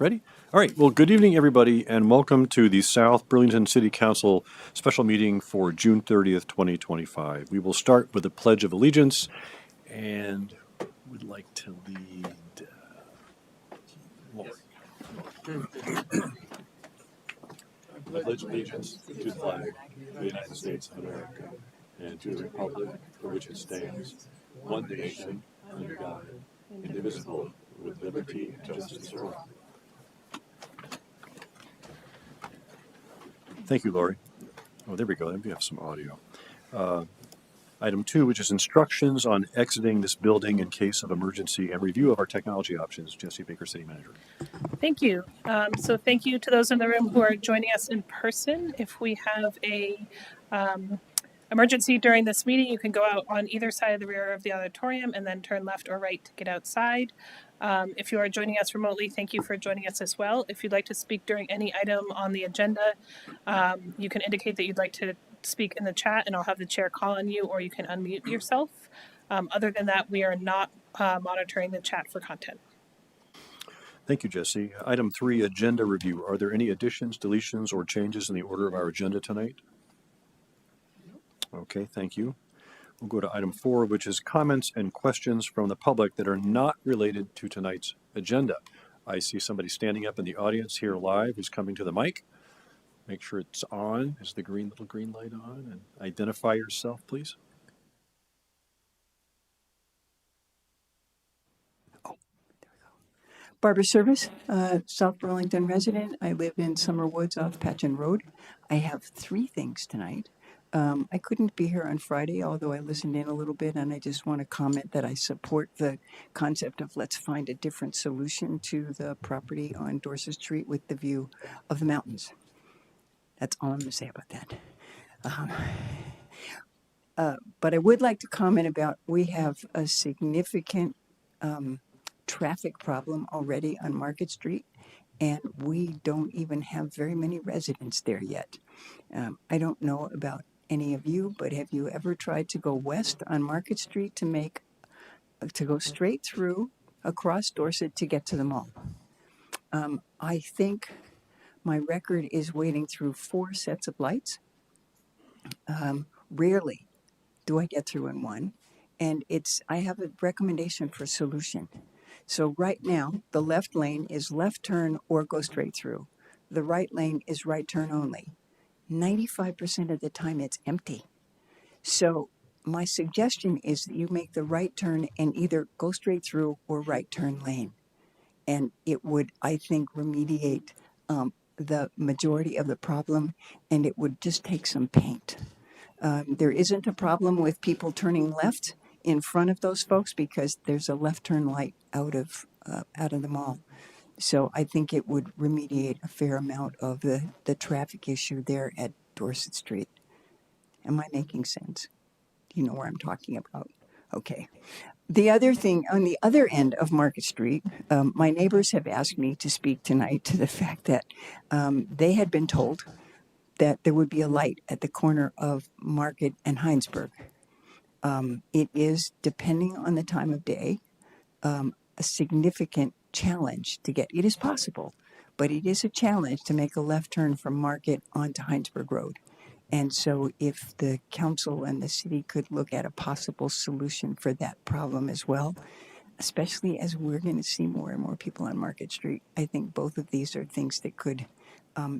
Ready? All right. Well, good evening, everybody, and welcome to the South Burlington City Council special meeting for June 30th, 2025. We will start with the Pledge of Allegiance, and would like to lead Lori. I pledge allegiance to the flag of the United States of America and to the republic for which it stands, one nation, under God, indivisible, with liberty and justice for all. Thank you, Lori. Oh, there we go. Then we have some audio. Item 2, which is instructions on exiting this building in case of emergency and review of our technology options. Jesse Baker, City Manager. Thank you. So thank you to those in the room who are joining us in person. If we have a emergency during this meeting, you can go out on either side of the rear of the auditorium and then turn left or right to get outside. If you are joining us remotely, thank you for joining us as well. If you'd like to speak during any item on the agenda, you can indicate that you'd like to speak in the chat and I'll have the chair call on you, or you can unmute yourself. Other than that, we are not monitoring the chat for content. Thank you, Jesse. Item 3, agenda review. Are there any additions, deletions, or changes in the order of our agenda tonight? Okay, thank you. We'll go to item 4, which is comments and questions from the public that are not related to tonight's agenda. I see somebody standing up in the audience here live who's coming to the mic. Make sure it's on. Is the little green light on? And identify yourself, please. Oh, there we go. Barbara Service, South Burlington resident. I live in Summer Woods off Patchen Road. I have 3 things tonight. I couldn't be here on Friday, although I listened in a little bit, and I just want to comment that I support the concept of let's find a different solution to the property on Dorset Street with the view of the mountains. That's all I'm going to say about that. But I would like to comment about we have a significant traffic problem already on Market Street, and we don't even have very many residents there yet. I don't know about any of you, but have you ever tried to go west on Market Street to go straight through across Dorset to get to the mall? I think my record is waiting through 4 sets of lights. Rarely do I get through in one, and I have a recommendation for a solution. So right now, the left lane is left turn or go straight through. The right lane is right turn only. 95% of the time it's empty. So my suggestion is that you make the right turn and either go straight through or right turn lane. And it would, I think, remediate the majority of the problem, and it would just take some paint. There isn't a problem with people turning left in front of those folks because there's a left turn light out of the mall. So I think it would remediate a fair amount of the traffic issue there at Dorset Street. Am I making sense? You know where I'm talking about. Okay. The other thing, on the other end of Market Street, my neighbors have asked me to speak tonight to the fact that they had been told that there would be a light at the corner of Market and Heinsberg. It is, depending on the time of day, a significant challenge to get. It is possible, but it is a challenge to make a left turn from Market onto Heinsberg Road. And so if the council and the city could look at a possible solution for that problem as well, especially as we're going to see more and more people on Market Street, I think both of these are things that could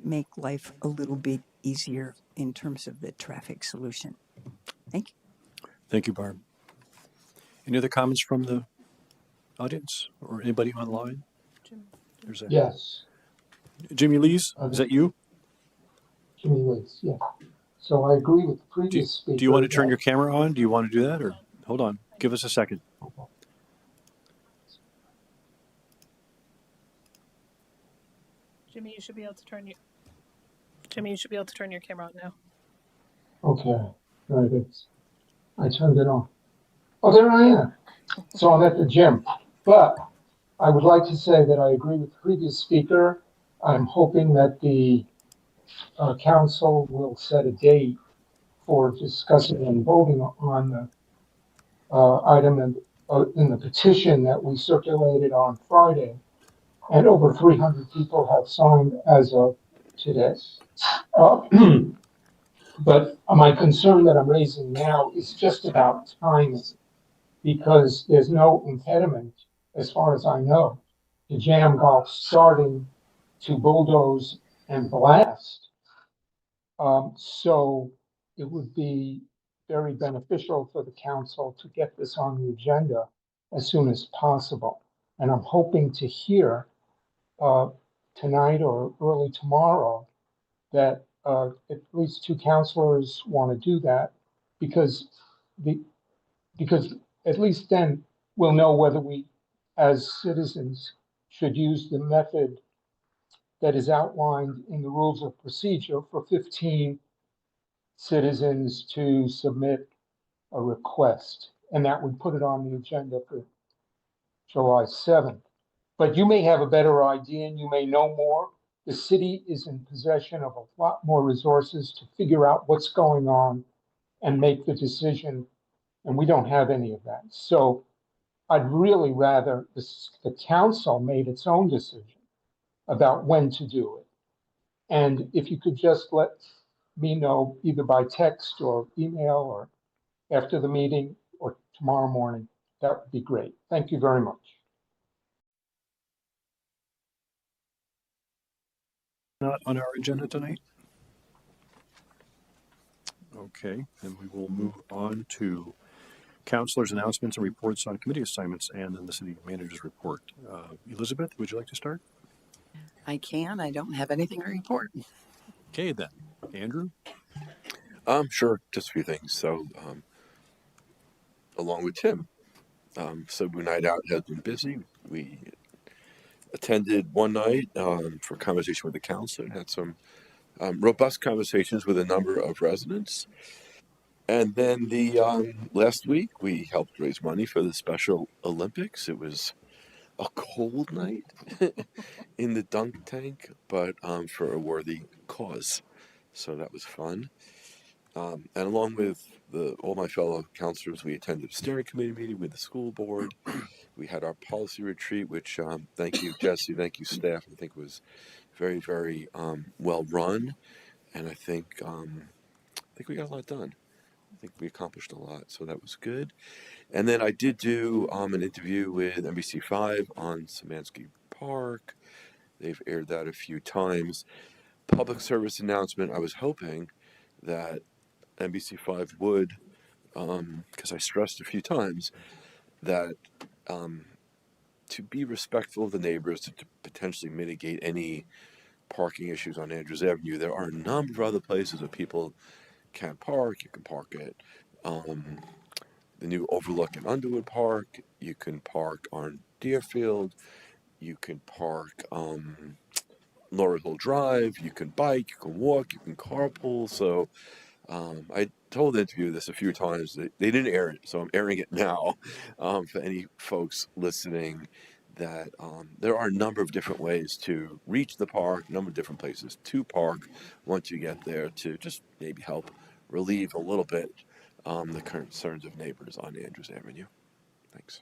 make life a little bit easier in terms of the traffic solution. Thank you. Thank you, Barb. Any other comments from the audience or anybody online? There's Yes. Jimmy Lees, is that you? Jimmy Lees, yeah. So I agree with the previous speaker. Do you want to turn your camera on? Do you want to do that, or hold on? Give us a second. Jimmy, you should be able to turn your camera on now. Okay. Right. I turned it on. Oh, there I am. So I'm at the gym. But I would like to say that I agree with the previous speaker. I'm hoping that the council will set a date for discussing and voting on the item in the petition that we circulated on Friday and over 300 people have signed as of today. Uh, but my concern that I'm raising now is just about timing, because there's no impediment, as far as I know, to Jam Golf starting to bulldoze and blast. So it would be very beneficial for the council to get this on the agenda as soon as possible. And I'm hoping to hear tonight or early tomorrow that at least two councilors want to do that, because the because at least then we'll know whether we, as citizens, should use the method that is outlined in the rules of procedure for 15 citizens to submit a request, and that would put it on the agenda for July 7th. But you may have a better idea and you may know more. The city is in possession of a lot more resources to figure out what's going on and make the decision, and we don't have any of that. So I'd really rather the council made its own decision about when to do it. And if you could just let me know either by text or email or after the meeting or tomorrow morning, that would be great. Thank you very much. Not on our agenda tonight? Okay, then we will move on to councilors' announcements and reports on committee assignments, and then the city manager's report. Elizabeth, would you like to start? I can. I don't have anything to report. Okay, then. Andrew? Sure, just a few things. So, along with Tim, Sober Night Out has been busy. We attended one night for conversation with the council and had some robust conversations with a number of residents. And then the last week, we helped raise money for the Special Olympics. It was a cold night in the dunk tank, but for a worthy cause. So that was fun. And along with all my fellow counselors, we attended a steering committee meeting with the school board. We had our policy retreat, which thank you, Jesse, thank you, staff. I think was very, very well run, and I think we got a lot done. I think we accomplished a lot, so that was good. And then I did do an interview with NBC5 on Samansky Park. They've aired that a few times. Public service announcement. I was hoping that NBC5 would, because I stressed a few times that to be respectful of the neighbors, to potentially mitigate any parking issues on Andrews Avenue, there are a number of other places where people can park. You can park at the new Overlook in Underwood Park. You can park on Deerfield. You can park Laurel Hill Drive. You can bike. You can walk. You can carpool. So I told the interview this a few times. They didn't air it, so I'm airing it now for any folks listening, that there are a number of different ways to reach the park, a number of different places to park once you get there, to just maybe help relieve a little bit the concerns of neighbors on Andrews Avenue. Thanks.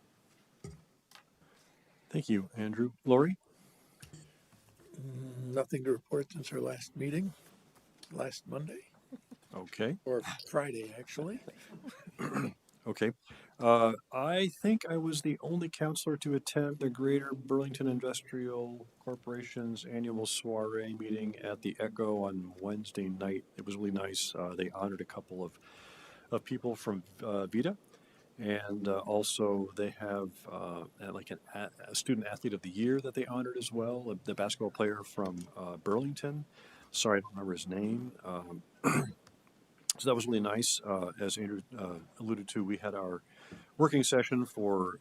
Thank you, Andrew. Lori? Nothing to report since our last meeting, last Monday, Okay. or Friday, actually. Okay. I think I was the only counselor to attend the Greater Burlington Industrial Corporation's annual soiree meeting at the Echo on Wednesday night. It was really nice. They honored a couple of people from Vita, and also they have like a student athlete of the year that they honored as well, the basketball player from Burlington. Sorry, I don't remember his name. So that was really nice. As Andrew alluded to, we had our working session for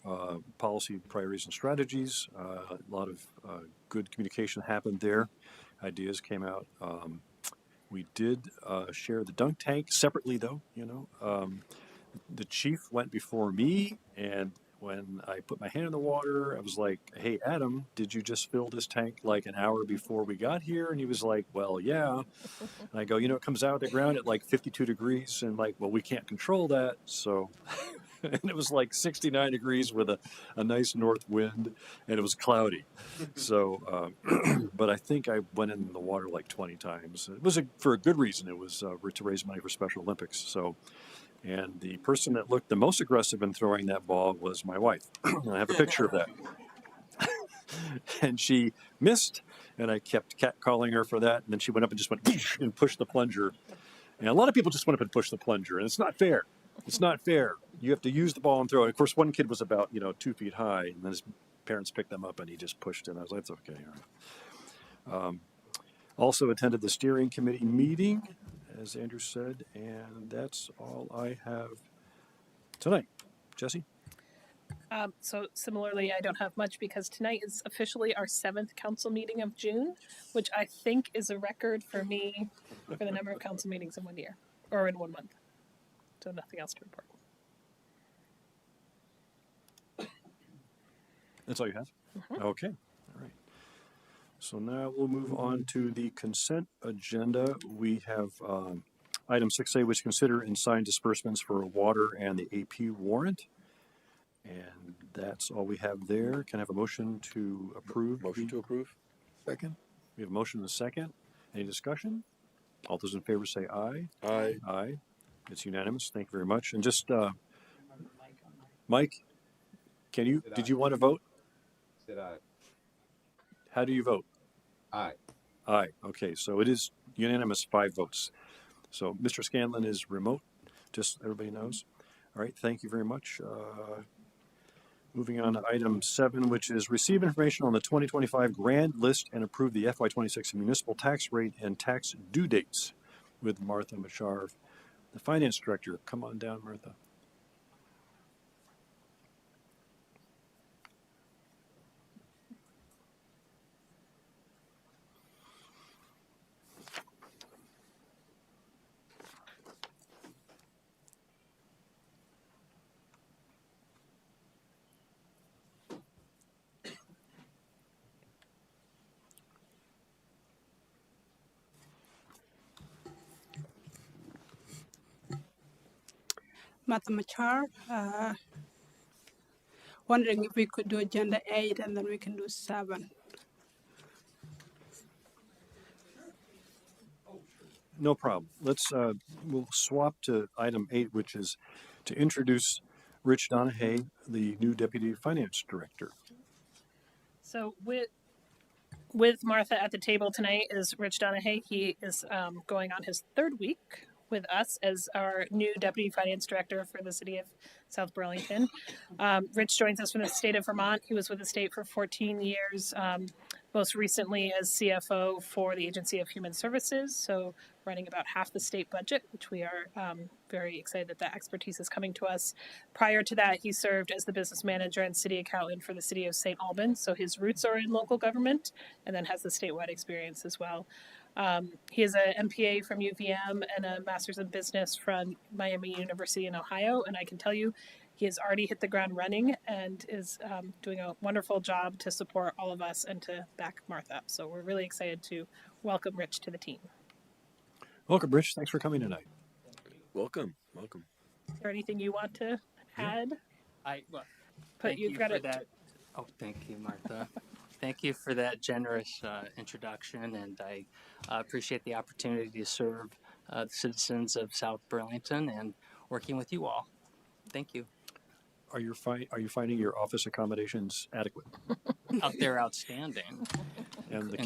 policy priorities and strategies. A lot of good communication happened there. Ideas came out. We did share the dunk tank separately, though. The chief went before me, and when I put my hand in the water, I was like, "Hey, Adam, did you just fill this tank like an hour before we got here?" And he was like, "Well, yeah." And I go, "It comes out of the ground at like 52 degrees," and like, "Well, we can't control that." So and it was like 69 degrees with a nice north wind, and it was cloudy. So, but I think I went in the water like 20 times. It was for a good reason. It was to raise money for Special Olympics. So, and the person that looked the most aggressive in throwing that ball was my wife. I have a picture of that. And she missed, and I kept catcalling her for that. And then she went up and just went and pushed the plunger. And a lot of people just went up and pushed the plunger, and it's not fair. It's not fair. You have to use the ball and throw it. Of course, one kid was about 2 feet high, and then his parents picked them up, and he just pushed it. And I was like, "It's okay." All right. Also attended the steering committee meeting, as Andrew said, and that's all I have tonight. Jesse? So similarly, I don't have much because tonight is officially our 7th council meeting of June, which I think is a record for me for the number of council meetings in 1 year or in 1 month. So nothing else to report. That's all you have? Mm-hmm. Okay. All right. So now we'll move on to the consent agenda. We have item 6A, which consider and sign disbursements for water and the AP warrant. And that's all we have there. Can I have a motion to approve? Motion to approve? Second? We have a motion and a second. Any discussion? All those in favor say aye. Aye. Aye. It's unanimous. Thank you very much. And just, Mike, did you want to vote? Said aye. How do you vote? Aye. Aye. Okay, so it is unanimous, 5 votes. So Mr. Scanlon is remote, just so everybody knows. All right, thank you very much. Moving on to item 7, which is receive information on the 2025 grand list and approve the FY26 municipal tax rate and tax due dates with Martha Macharv, the finance director. Come on down, Martha. Madam Chair, wondering if we could do agenda 8 and then we can do 7. No problem. We'll swap to item 8, which is to introduce Rich Donahue, the new deputy finance director. So with Martha at the table tonight is Rich Donahue. He is going on his 3rd week with us as our new deputy finance director for the city of South Burlington. Rich joins us from the state of Vermont. He was with the state for 14 years, most recently as CFO for the Agency of Human Services, so running about half the state budget, which we are very excited that expertise is coming to us. Prior to that, he served as the business manager and city accountant for the city of St. Albans, so his roots are in local government, and then has the statewide experience as well. He is an MPA from UVM and a master's in business from Miami University in Ohio, and I can tell you he has already hit the ground running and is doing a wonderful job to support all of us and to back Martha up. So we're really excited to welcome Rich to the team. Welcome, Rich. Thanks for coming tonight. Welcome. Welcome. Is there anything you want to add? Thank you for that. Oh, thank you, Martha. Thank you for that generous introduction, and I appreciate the opportunity to serve the citizens of South Burlington and working with you all. Thank you. Are you finding your office accommodations adequate? Out there, outstanding. And the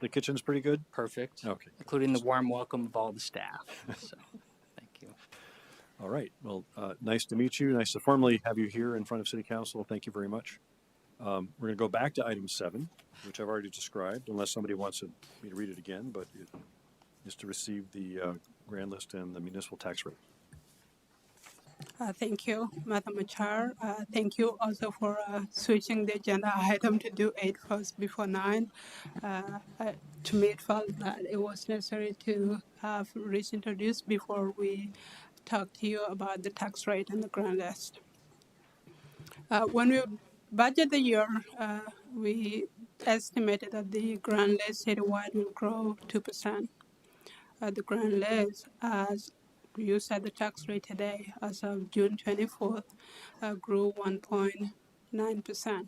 kitchen's pretty good? Perfect. Okay. Including the warm welcome of all the staff. So, thank you. All right. Well, nice to meet you. Nice to formally have you here in front of City Council. Thank you very much. We're going to go back to item 7, which I've already described, unless somebody wants me to read it again, but it is to receive the grand list and the municipal tax rate. Thank you, Madam Chair. Thank you also for switching the agenda item to do 8 first before 9. To me, it felt that it was necessary to have Rich introduced before we talk to you about the tax rate and the grand list. When we budget the year, we estimated that the grand list citywide will grow 2%. The grand list, as you said the tax rate today, as of June 24th, grew 1.9%.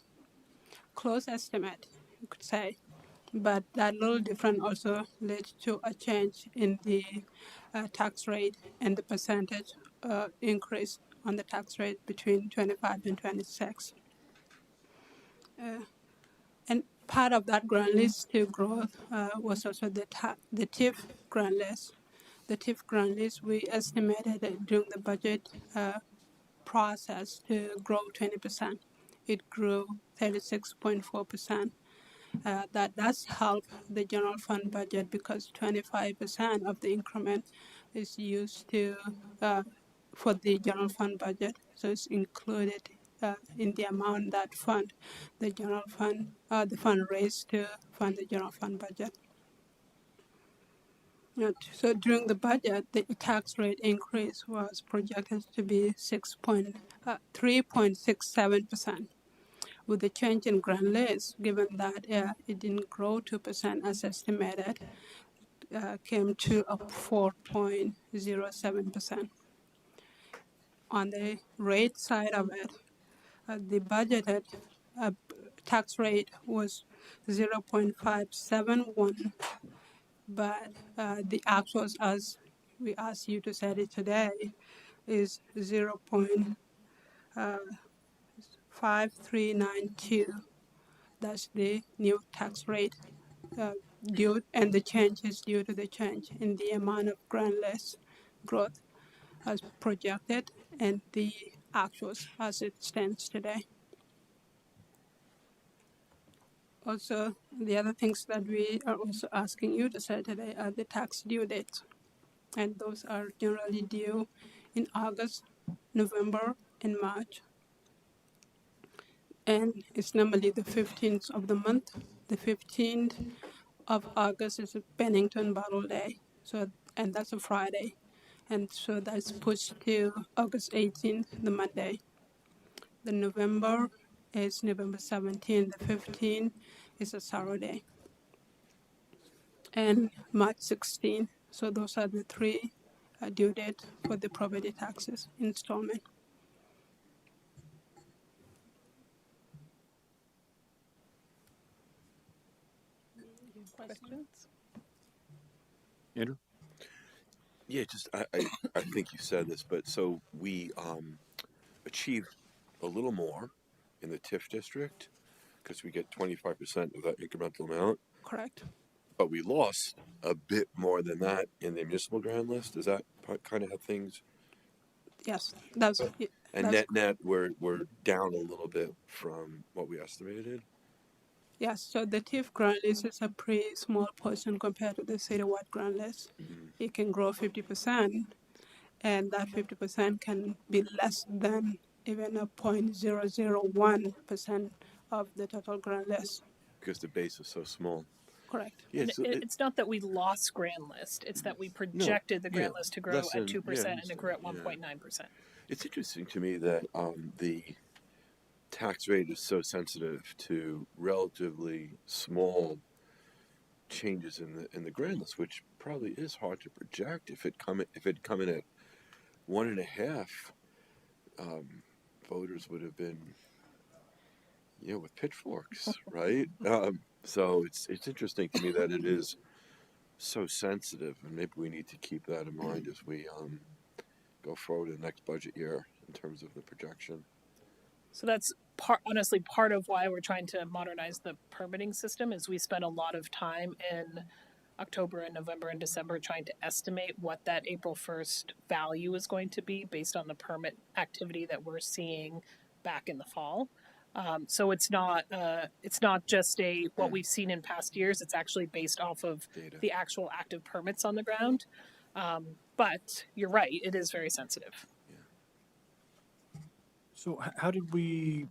Close estimate, you could say. But that little difference also led to a change in the tax rate and the percentage increase on the tax rate between 25 and 26. And part of that grand list to growth was also the TIF grand list. The TIF grand list, we estimated it during the budget process to grow 20%. It grew 36.4%. That does help the general fund budget because 25% of the increment is used to for the general fund budget, so it's included in the amount that fund the general fund, the fund raised to fund the general fund budget. So during the budget, the tax rate increase was projected to be 3.67%. With the change in grand list, given that it didn't grow 2% as estimated, came to a 4.07%. On the rate side of it, the budgeted tax rate was 0.571, but the actuals, as we asked you to set it today, is 0.5392. That's the new tax rate due, and the change is due to the change in the amount of grand list growth as projected and the actuals as it stands today. Also, the other things that we are also asking you to set today are the tax due dates. And those are generally due in August, November, and March. And it's normally the 15th of the month. The 15th of August is a Bennington Bottle Day, and that's a Friday. And so that's pushed to August 18th, the Monday. The November is November 17th, the 15th is a Saturday. And March 16th, so those are the three due dates for the property taxes installment. Questions? Andrew? Yeah, just I think you said this, but so we achieved a little more in the TIF district because we get 25% of that incremental amount. Correct. But we lost a bit more than that in the municipal grand list. Is that kind of how things? Yes, that's. And net, we're down a little bit from what we estimated. Yes, so the TIF grant list is a pretty small portion compared to the citywide grant list. Mm-hmm. It can grow 50%, and that 50% can be less than even a 0.001% of the total grant list. Because the base is so small. Correct. Yeah, so it's not that we lost grand list, it's that we projected the grand list to grow at 2% and it grew at 1.9%. It's interesting to me that the tax rate is so sensitive to relatively small changes in the grand list, which probably is hard to project. If it come in at 1.5, voters would have been, with pitchforks, right? So it's interesting to me that it is so sensitive, and maybe we need to keep that in mind as we go forward in the next budget year in terms of the projection. So that's honestly part of why we're trying to modernize the permitting system is we spent a lot of time in October and November and December trying to estimate what that April 1st value is going to be based on the permit activity that we're seeing back in the fall. So it's not just what we've seen in past years. It's actually based off of data. The actual active permits on the ground. But you're right, it is very sensitive. So how did we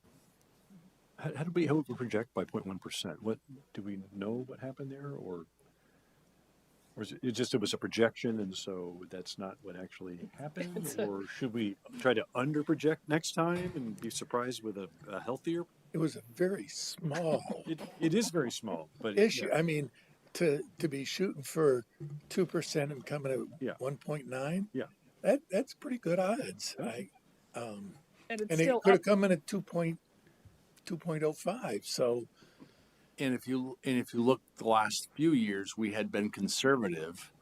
project by 0.1%? What do we know what happened there, or is it was a projection and so that's not what actually happened? Or should we try to under project next time and be surprised with a healthier? It was a very small. It is very small, but issue. Yeah. I mean, to be shooting for 2% and coming at 1.9. Yeah. that's pretty good odds. And it's And still it could up. have come in at 2.05. So And if you look the last few years, we had been conservative,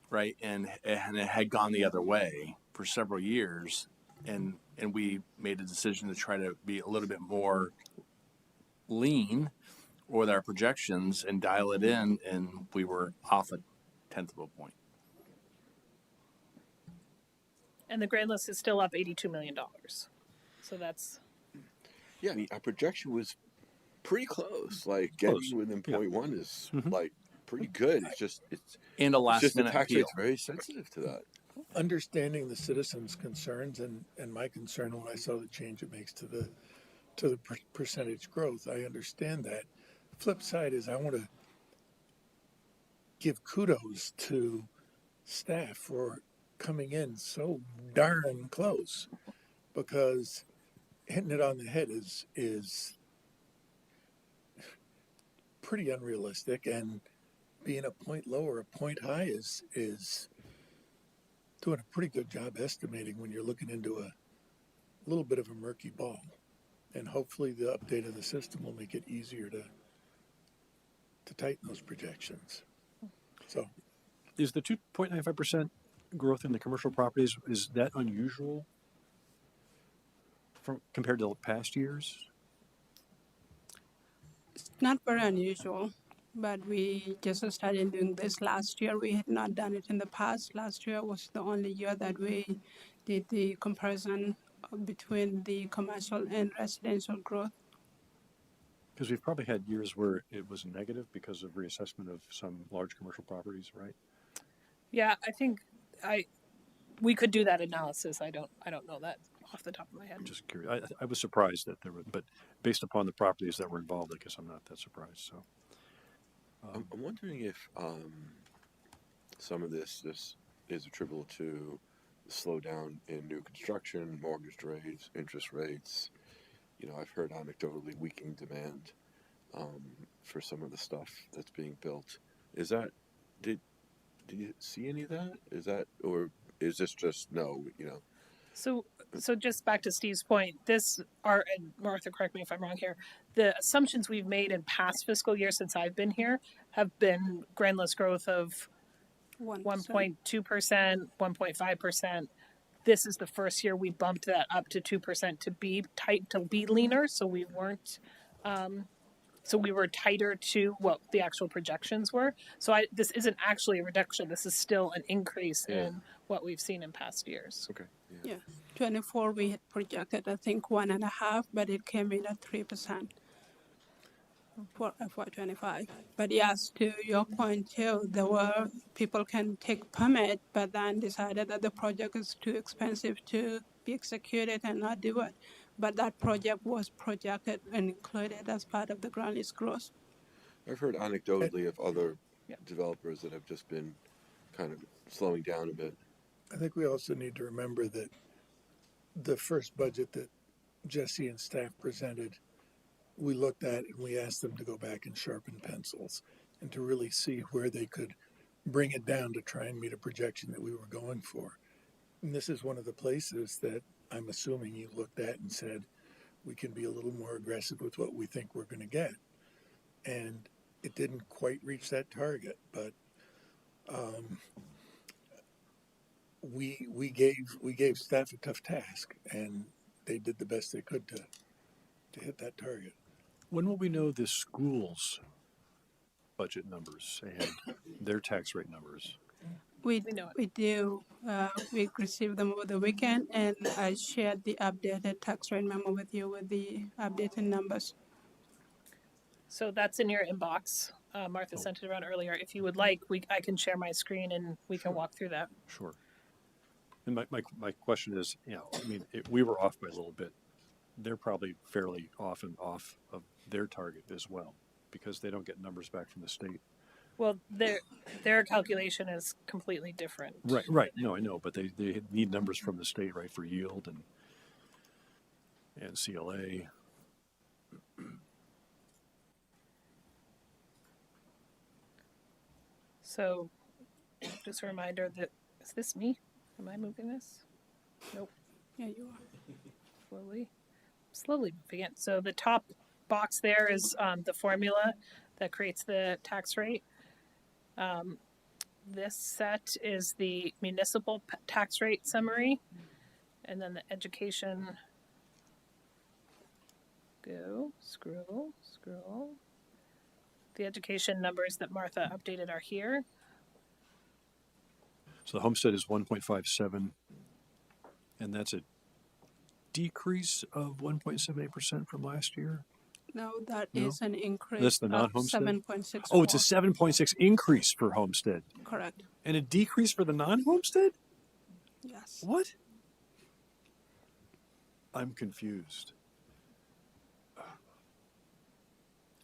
right, and it had gone the other way for several years, and we made a decision to try to be a little bit more lean with our projections and dial it in, and we were off a tenth of a point. And the grand list is still up $82 million. So that's, Yeah, I mean, our projection was pretty close. Like getting Close, within yeah. 0.1 is Mhm. like pretty good. It's just And a it's last just the minute tax appeal. rate's very sensitive to that. understanding the citizens' concerns and my concern when I saw the change it makes to the percentage growth, I understand that. Flip side is I want to give kudos to staff for coming in so darn close, because hitting it on the head is pretty unrealistic, and being a point low or a point high is doing a pretty good job estimating when you're looking into a little bit of a murky ball. And hopefully the update of the system will make it easier to tighten those projections. So Is the 2.95% growth in the commercial properties, is that unusual compared to past years? It's not very unusual, but we just started doing this last year. We had not done it in the past. Last year was the only year that we did the comparison between the commercial and residential growth. Because we've probably had years where it was negative because of reassessment of some large commercial properties, right? yeah, I think we could do that analysis. I don't know that off the top of my head. I'm just curious. I was surprised that there were, but based upon the properties that were involved, I guess I'm not that surprised. So, I'm wondering if some of this is attributable to the slowdown in new construction, mortgage rates, interest rates. You know, I've heard anecdotally weakening demand for some of the stuff that's being built. Is that did you see any of that? Is that, or is this just no? You know. So just back to Steve's point, and Martha, correct me if I'm wrong here, the assumptions we've made in past fiscal years since I've been here have been grand list growth of 1.2%, 1.5%. This is the first year we bumped that up to 2% to be tight, to be leaner. So we weren't, so we were tighter to what the actual projections were. So this isn't actually a reduction. This is still an increase in what we've seen in past years. Okay. Yeah, 24 we had projected I think 1.5, but it came in at 3% for FY25. But yes, to your point too, there were people can take permit, but then decided that the project is too expensive to be executed and not do it. But that project was projected and included as part of the ground lease growth. I've heard anecdotally of other Yeah. developers that have just been kind of slowing down a bit. I think we also need to remember that the first budget that Jesse and staff presented, we looked at and we asked them to go back and sharpen pencils and to really see where they could bring it down to try and meet a projection that we were going for. And this is one of the places that I'm assuming you looked at and said, we can be a little more aggressive with what we think we're going to get. And it didn't quite reach that target, but we gave staff a tough task, and they did the best they could to hit that target. when will we know the schools' budget numbers ahead, their tax rate numbers? We know it. we do. We received them over the weekend, and I shared the updated tax rate memo with you with the updated numbers. So that's in your inbox. Martha sent it around earlier. If you would like, I can share my screen and we can walk through that. Sure. And my question is, I mean, we were off by a little bit. They're probably fairly often off of their target as well, because they don't get numbers back from the state. Well, their calculation is completely different. Right. No, I know, but they need numbers from the state, right, for yield and CLA. So, just a reminder that, is this me? Am I moving this? Nope. Yeah, you are. Slowly moving it. So the top box there is the formula that creates the tax rate. This set is the municipal tax rate summary, and then the education. Scroll. The education numbers that Martha updated are here. So the homestead is 1.57, and that's a decrease of 1.78% from last year. No, that No? is an increase That's the of non-homestead? 7.6. Oh, it's a 7.6 increase for homestead Correct. and a decrease for the non-homestead? Yes. What? I'm confused.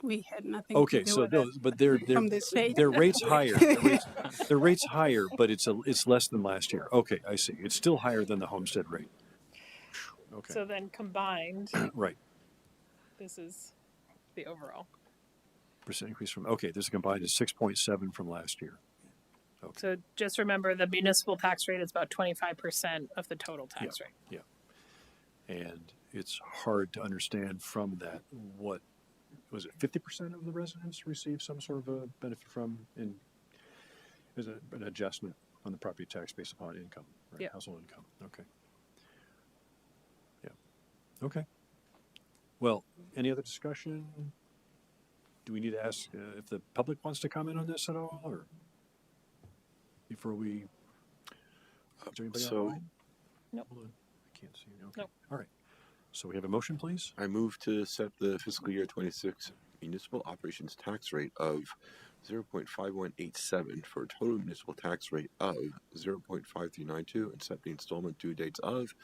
We had nothing Okay, to do so with no, it but their from the state. their rates higher. Their rates higher, but it's less than last year. Okay, I see. It's still higher than the homestead rate. Okay, So then combined, right. this is the overall. Percent increase from, okay, this is combined is 6.7 from last year. Okay. So just remember the municipal tax rate is about 25% of the total tax rate. Yeah. And it's hard to understand from that what was it 50% of the residents receive some sort of a benefit from as an adjustment on the property tax based upon income, right? Yeah. Household income. Okay. Yeah. Okay. Well, any other discussion? Do we need to ask if the public wants to comment on this at all, or before we? Is there anybody So- online? Nope. Hold on. I can't see. Okay. Nope. All right. So we have a motion, please. I move to set the fiscal year 26 municipal operations tax rate of 0.5187 for a total municipal tax rate of 0.5392 and set the installment due dates of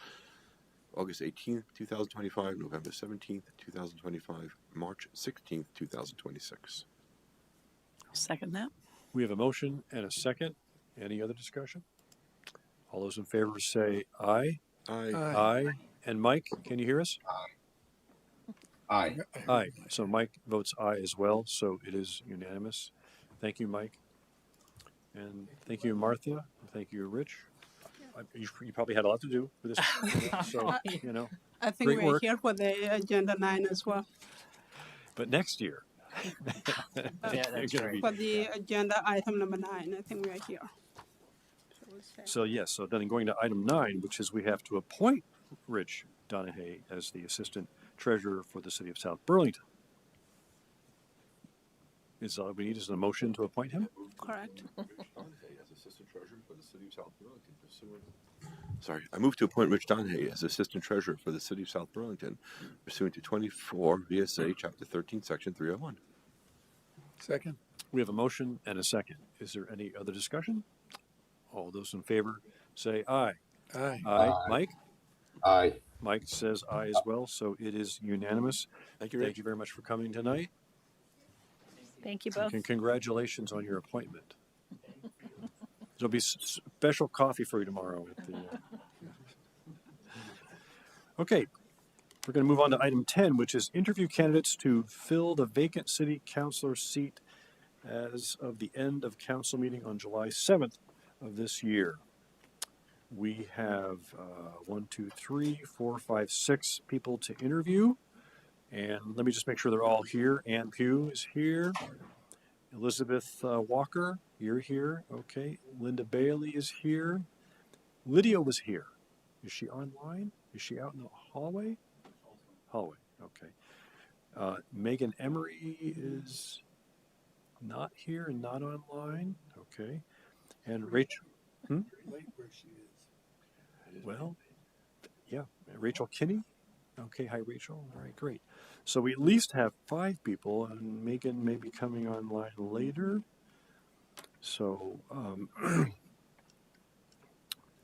August 18th, 2025, November 17th, 2025, March 16th, 2026. I'll second that. We have a motion and a second. Any other discussion? All those in favor say aye. Aye. Aye. And Mike, can you hear us? Aye. Aye. So Mike votes aye as well, so it is unanimous. Thank you, Mike. And thank you, Martha. Thank you, Rich. You probably had a lot to do with this, so, you know. I think Great we're work. here for the agenda 9 as well. But next year. Yeah, that's You're gonna right. be- For the agenda item number 9, I think we are here. So yes, so then going to item 9, which is we have to appoint Rich Donahue as the Assistant Treasurer for the City of South Burlington. Is all we need is a motion to appoint him? Correct. Sorry, I move to appoint Rich Donahue as Assistant Treasurer for the City of South Burlington, pursuant to 24 VSA Chapter 13, Section 301. Second. We have a motion and a second. Is there any other discussion? All those in favor say aye. Aye. Aye. Mike? Aye. Mike says aye as well, so it is unanimous. Thank you, Rich. Thank you very much for coming tonight. Thank you both. And congratulations on your appointment. There'll be special coffee for you tomorrow at the. Okay, we're going to move on to item 10, which is interview candidates to fill the vacant city councilor seat as of the end of council meeting on July 7th of this year. We have 6 people to interview. And let me just make sure they're all here. Ann Pugh is here. Elizabeth Walker, you're here. Okay. Linda Bailey is here. Lydia was here. Is she online? Is she out in the hallway? Hallway. Okay. Megan Emery is not here and not online. Okay. And Rachel. Right where she is. Well, yeah. Rachel Kinney. Okay. Hi, Rachel. All right. Great. So we at least have 5 people, and Megan may be coming online later. So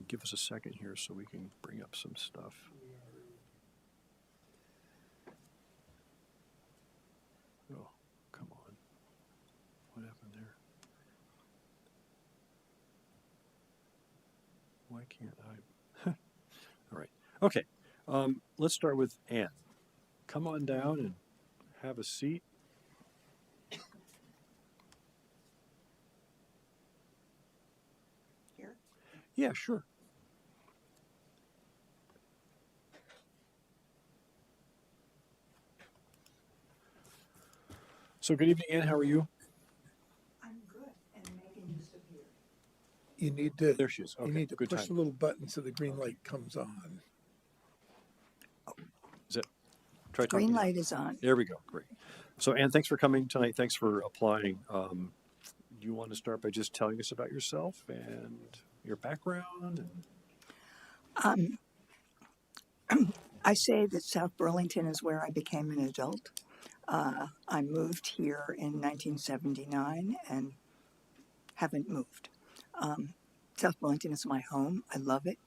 give us a second here so we can bring up some stuff. Oh, come on. What happened there? Why can't I? All right. Okay. Let's start with Ann. Come on down and have a seat. Here? Yeah, sure. So good evening, Ann. How are you? I'm good, and Megan used to be here. You need to, There she is. Okay, you need to good push time. the little button so the green light comes on. Is it? Try Green talking. light is on. There we go. Great. So, Ann, thanks for coming tonight. Thanks for applying. Do you want to start by just telling us about yourself and your background? I say that South Burlington is where I became an adult. I moved here in 1979 and haven't moved. South Burlington is my home. I love it.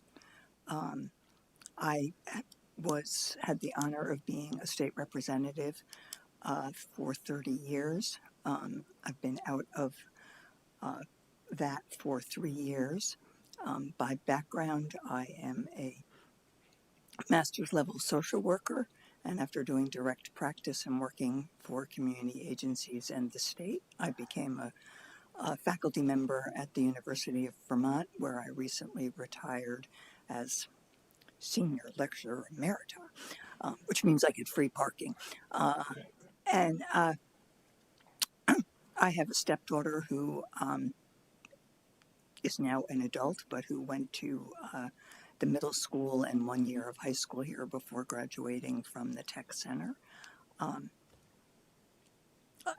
I had the honor of being a state representative for 30 years. I've been out of that for 3 years. By background, I am a master's level social worker, and after doing direct practice and working for community agencies and the state, I became a faculty member at the University of Vermont, where I recently retired as senior lecturer emerita, which means I get free parking. And I have a stepdaughter who is now an adult, but who went to the middle school and 1 year of high school here before graduating from the tech center. I'm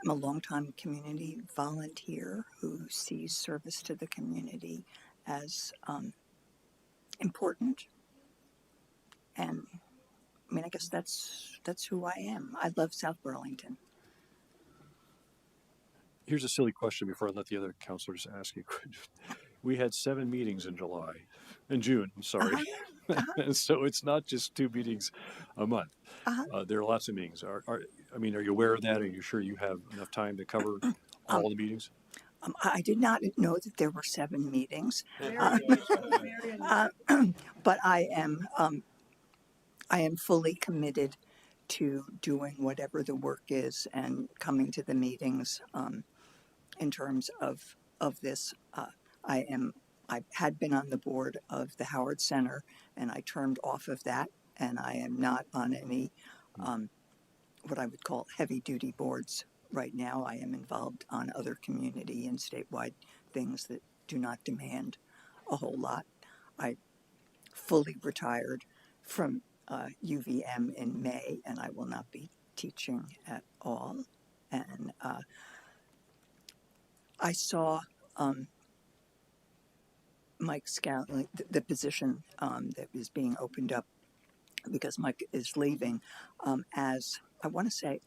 a longtime community volunteer who sees service to the community as important. And I mean, I guess that's who I am. I love South Burlington. Here's a silly question before I let the other counselors ask you. We had 7 meetings in June, I'm sorry. So it's not just 2 meetings a month. There are lots of meetings. Are you aware of that? Are you sure you have enough time to cover all the meetings? I did not know that there were 7 meetings, but I am fully committed to doing whatever the work is and coming to the meetings. In terms of this, I had been on the board of the Howard Center, and I turned off of that, and I am not on any what I would call heavy-duty boards right now. I am involved on other community and statewide things that do not demand a whole lot. I fully retired from UVM in May, and I will not be teaching at all. And I saw Mike Scanlon, the position that is being opened up because Mike is leaving, as I want to say,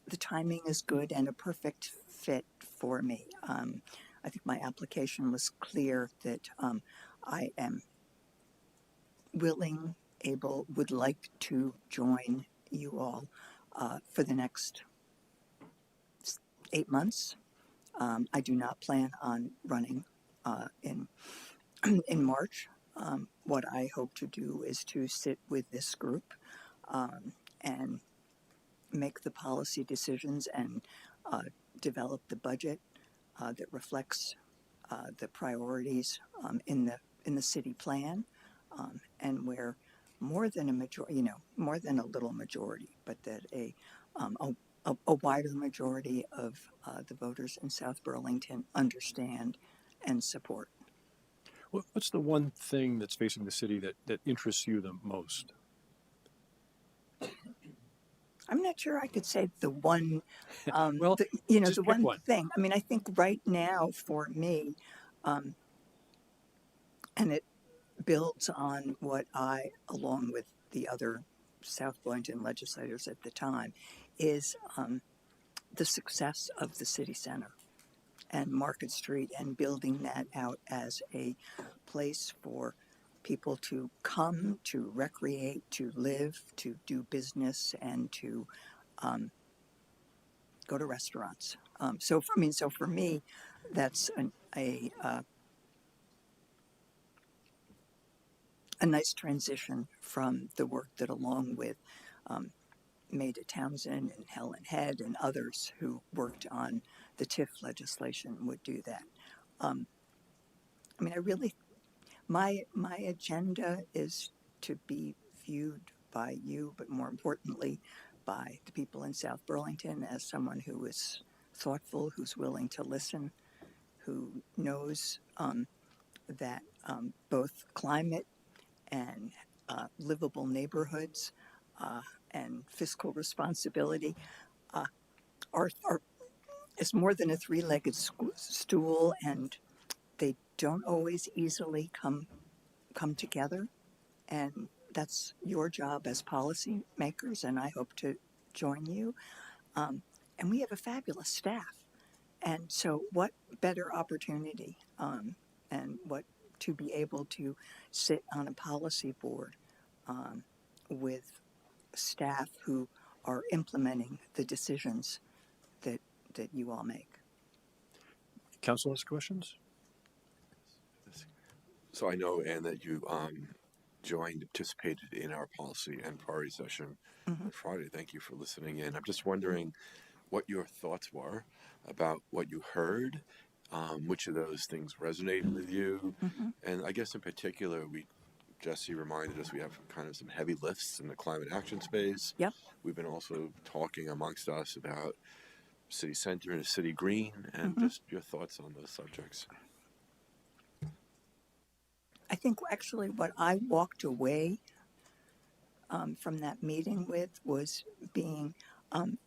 the timing is good and a perfect fit for me. I think my application was clear that I am willing, able, would like to join you all for the next 8 months. I do not plan on running in March. What I hope to do is to sit with this group and make the policy decisions and develop the budget that reflects the priorities in the city plan, and where more than a majority, more than a little majority, but that a wider majority of the voters in South Burlington understand and support. What's the one thing that's facing the city that interests you the most? I'm not sure I could say the one, Well, just the pick one thing. I mean, I think right now for me, and it builds on what I, along with the other South Burlington legislators at the time, is the success of the city center and Market Street and building that out as a place for people to come, to recreate, to live, to do business, and to go to restaurants. So for me, that's a nice transition from the work that, along with Maida Townsend and Helen Head and others who worked on the TIF legislation, would do that. I mean, my agenda is to be viewed by you, but more importantly, by the people in South Burlington as someone who is thoughtful, who's willing to listen, who knows that both climate and livable neighborhoods and fiscal responsibility are is more than a three-legged stool, and they don't always easily come together. And that's your job as policy makers, and I hope to join you. And we have a fabulous staff. And so what better opportunity and what to be able to sit on a policy board with staff who are implementing the decisions that you all make. Council has questions? So I know, Ann, that you participated in our policy and priority session on Friday. Thank you for listening in. I'm just wondering what your thoughts were about what you heard, which of those things resonated with you, and I guess in particular, Jesse reminded us we have kind of some heavy lifts in the climate action space. Yep. We've been also talking amongst us about city center and city green, and just your thoughts on those subjects. I think actually what I walked away from that meeting with was being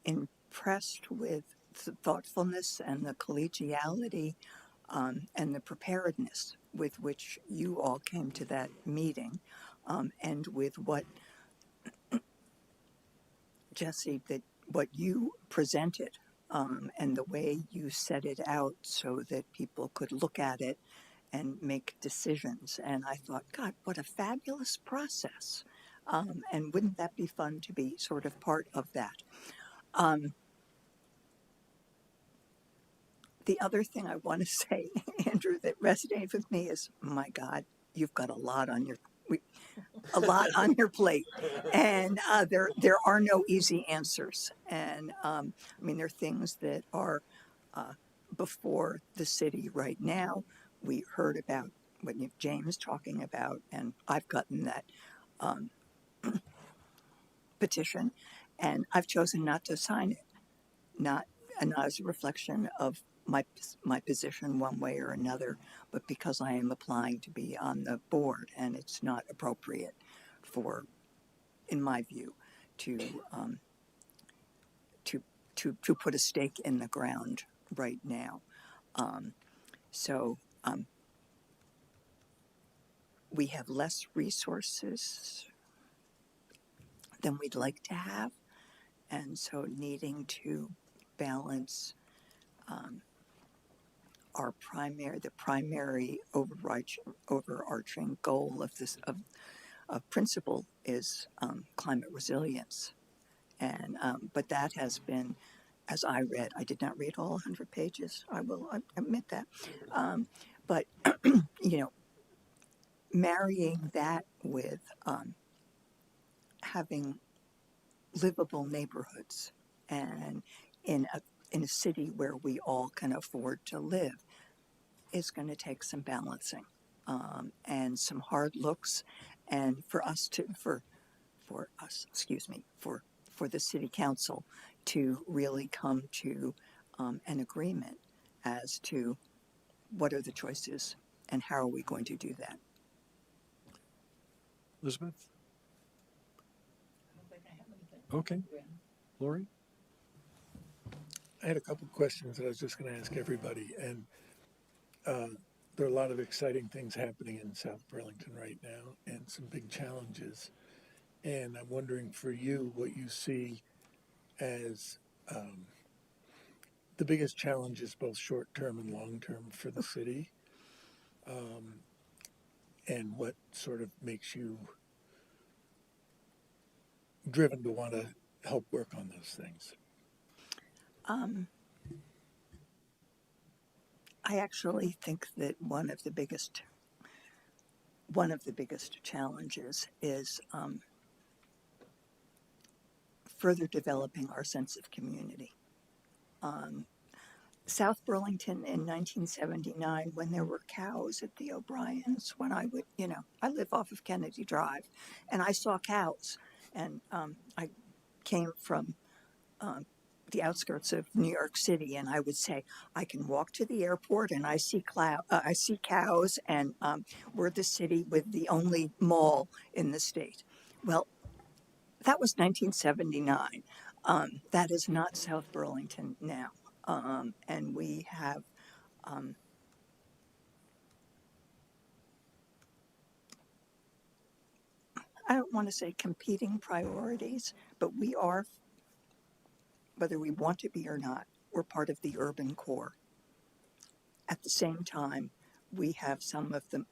impressed with the thoughtfulness and the collegiality and the preparedness with which you all came to that meeting, and with what Jesse, what you presented and the way you set it out so that people could look at it and make decisions. And I thought, God, what a fabulous process. And wouldn't that be fun to be sort of part of that? The other thing I want to say, Andrew, that resonated with me is, my God, you've got a lot on your plate, and there are no easy answers. And I mean, there are things that are before the city right now. We heard about what James talking about, and I've gotten that petition, and I've chosen not to sign it, not as a reflection of my position one way or another, but because I am applying to be on the board, and it's not appropriate for, in my view, to put a stake in the ground right now. So we have less resources than we'd like to have, and so needing to balance the primary overarching goal of this of principle is climate resilience, and but that has been, as I read, I did not read all 100 pages. I will admit that, but marrying that with having livable neighborhoods and in a city where we all can afford to live is going to take some balancing and some hard looks, and for the city council to really come to an agreement as to what are the choices and how are we going to do that. Elizabeth? Okay. Lori? I had a couple questions that I was just going to ask everybody, and there are a lot of exciting things happening in South Burlington right now and some big challenges. And I'm wondering for you what you see as the biggest challenges, both short-term and long-term for the city, and what sort of makes you driven to want to help work on those things. I actually think that one of the biggest challenges is further developing our sense of community. South Burlington in 1979, when there were cows at the O'Briens, when I would, I live off of Kennedy Drive, and I saw cows, and I came from the outskirts of New York City, and I would say I can walk to the airport and I see cows, and we're the city with the only mall in the state. Well, that was 1979. That is not South Burlington now, and we have. I don't want to say competing priorities, but we are, whether we want to be or not, we're part of the urban core. At the same time, we have some of the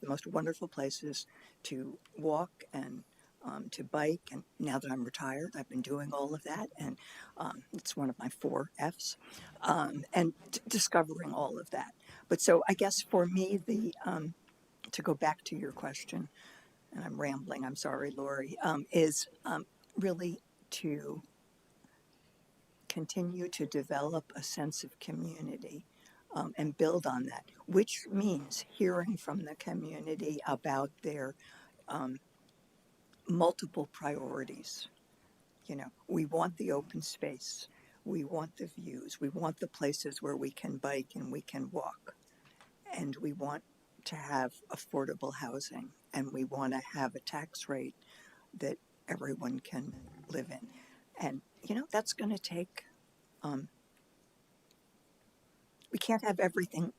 most wonderful places to walk and to bike. And now that I'm retired, I've been doing all of that, and it's one of my 4 F's, and discovering all of that. But so I guess for me, to go back to your question, and I'm rambling, I'm sorry, Lori, is really to continue to develop a sense of community and build on that, which means hearing from the community about their multiple priorities. We want the open space, we want the views, we want the places where we can bike and we can walk, and we want to have affordable housing, and we want to have a tax rate that everyone can live in. And, that's going to take, we can't have everything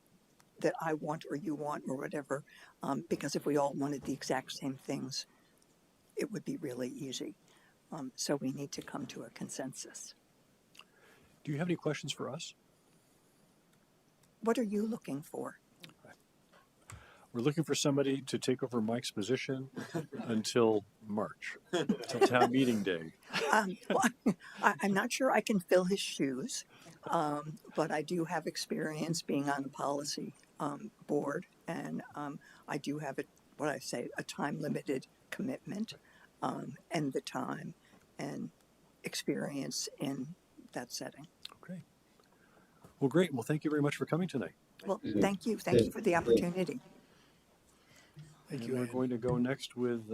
that I want or you want or whatever, because if we all wanted the exact same things, it would be really easy. So we need to come to a consensus. Do you have any questions for us? What are you looking for? We're looking for somebody to take over Mike's position until March, until town meeting day. Well, I'm not sure I can fill his shoes, but I do have experience being on the policy board, and I do have a time-limited commitment, and the time and experience in that setting. Okay. Well, great. Well, thank you very much for coming tonight. Well, thank you. Thank you for the opportunity. Thank And you, we're Ann. going to go next with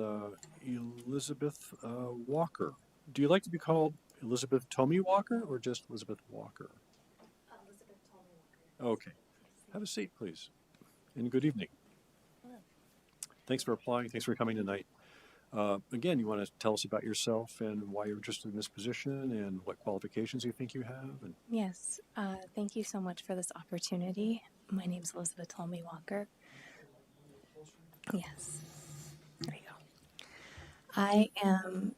Elizabeth Walker. Do you like to be called Elizabeth Tomey Walker or just Elizabeth Walker? Elizabeth Tomey Walker. Okay. Have a seat, please. And good evening. Thanks for applying. Thanks for coming tonight. Again, you want to tell us about yourself and why you're interested in this position and what qualifications you think you have? And Yes, thank you so much for this opportunity. My name is Elizabeth Tomey Walker. Yes, there you go.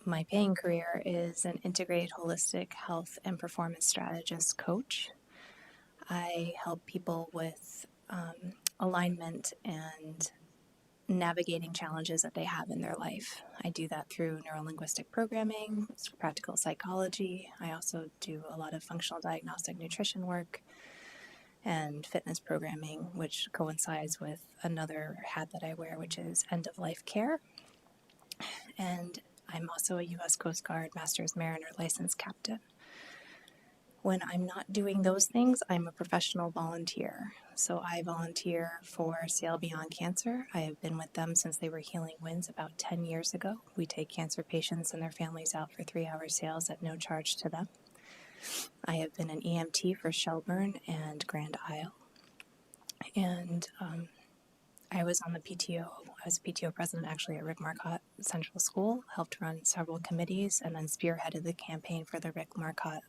My paying career is an integrated holistic health and performance strategist coach. I help people with alignment and navigating challenges that they have in their life. I do that through neurolinguistic programming, practical psychology. I also do a lot of functional diagnostic nutrition work and fitness programming, which coincides with another hat that I wear, which is end-of-life care. And I'm also a U.S. Coast Guard Master's Mariner licensed captain. When I'm not doing those things, I'm a professional volunteer. So I volunteer for Sail Beyond Cancer. I have been with them since they were Healing Winds about 10 years ago. We take cancer patients and their families out for 3-hour sails at no charge to them. I have been an EMT for Shelburne and Grand Isle. And I was on the PTO. I was PTO president actually at Rick Marcotte Central School, helped run several committees, and then spearheaded the campaign for the Rick Marcotte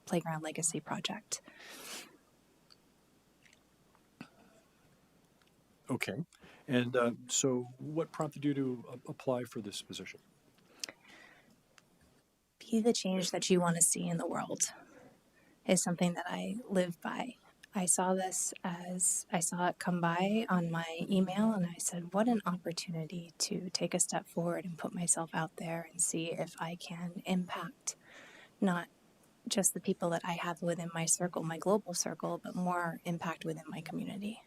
Playground Legacy Project. okay. And so what prompted you to apply for this position? Be the change that you want to see in the world is something that I live by. I saw it come by on my email, and I said, what an opportunity to take a step forward and put myself out there and see if I can impact not just the people that I have within my circle, my global circle, but more impact within my community.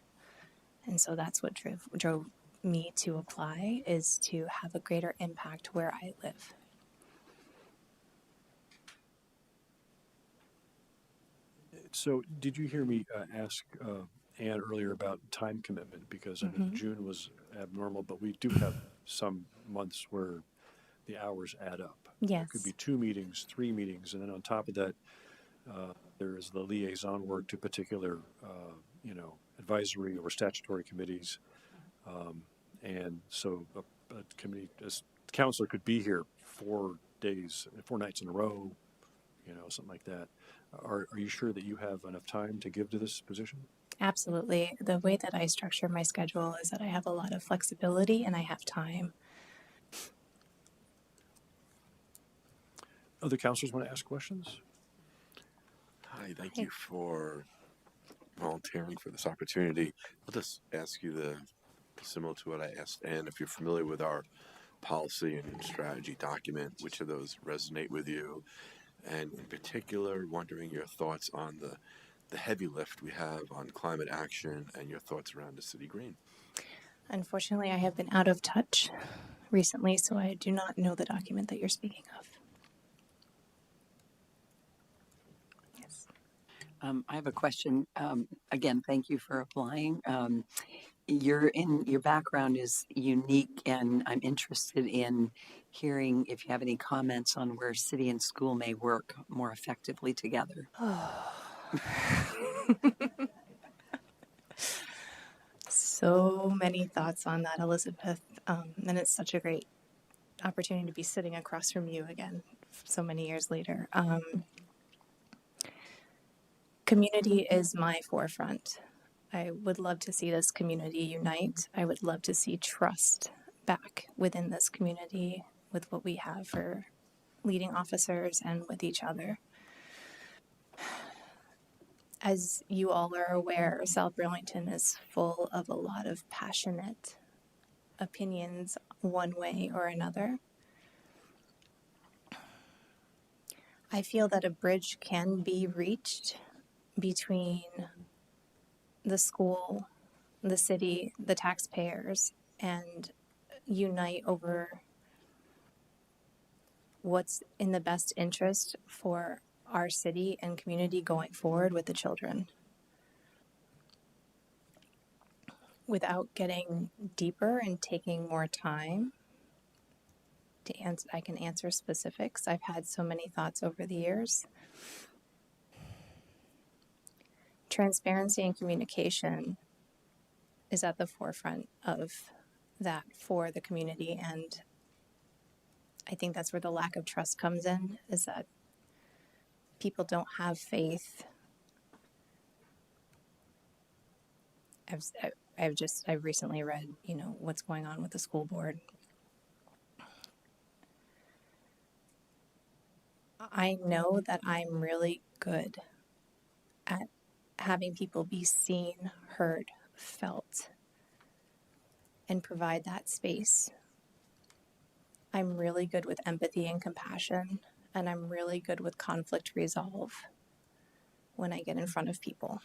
And so that's what drove me to apply, is to have a greater impact where I live. So did you hear me ask Ann earlier about time commitment? Because I mean, June was abnormal, but we do have some months where the hours add up. There could Yes. be 2 meetings, 3 meetings, and then on top of that, there is the liaison work to particular, advisory or statutory committees. And so a committee, a counselor could be here 4 days, 4 nights in a row, something like that. Are you sure that you have enough time to give to this position? Absolutely. The way that I structure my schedule is that I have a lot of flexibility and I have time. Other counselors want to ask questions? Hi, thank you for volunteering for this opportunity. I'll just ask you similar to what I asked Ann, if you're familiar with our policy and strategy document, which of those resonate with you? And in particular, wondering your thoughts on the heavy lift we have on climate action and your thoughts around the city green. Unfortunately, I have been out of touch recently, so I do not know the document that you're speaking of. Yes. I have a question. Again, thank you for applying. Your background is unique, and I'm interested in hearing if you have any comments on where city and school may work more effectively together. So many thoughts on that, Elizabeth. And it's such a great opportunity to be sitting across from you again so many years later. Community is my forefront. I would love to see this community unite. I would love to see trust back within this community with what we have for leading officers and with each other. As you all are aware, South Burlington is full of a lot of passionate opinions one way or another. I feel that a bridge can be reached between the school, the city, the taxpayers, and unite over what's in the best interest for our city and community going forward with the children. Without getting deeper and taking more time to answer, I can answer specifics. I've had so many thoughts over the years. Transparency and communication is at the forefront of that for the community, and I think that's where the lack of trust comes in, is that people don't have faith. I've recently read, what's going on with the school board. I know that I'm really good at having people be seen, heard, felt, and provide that space. I'm really good with empathy and compassion, and I'm really good with conflict resolve when I get in front of people.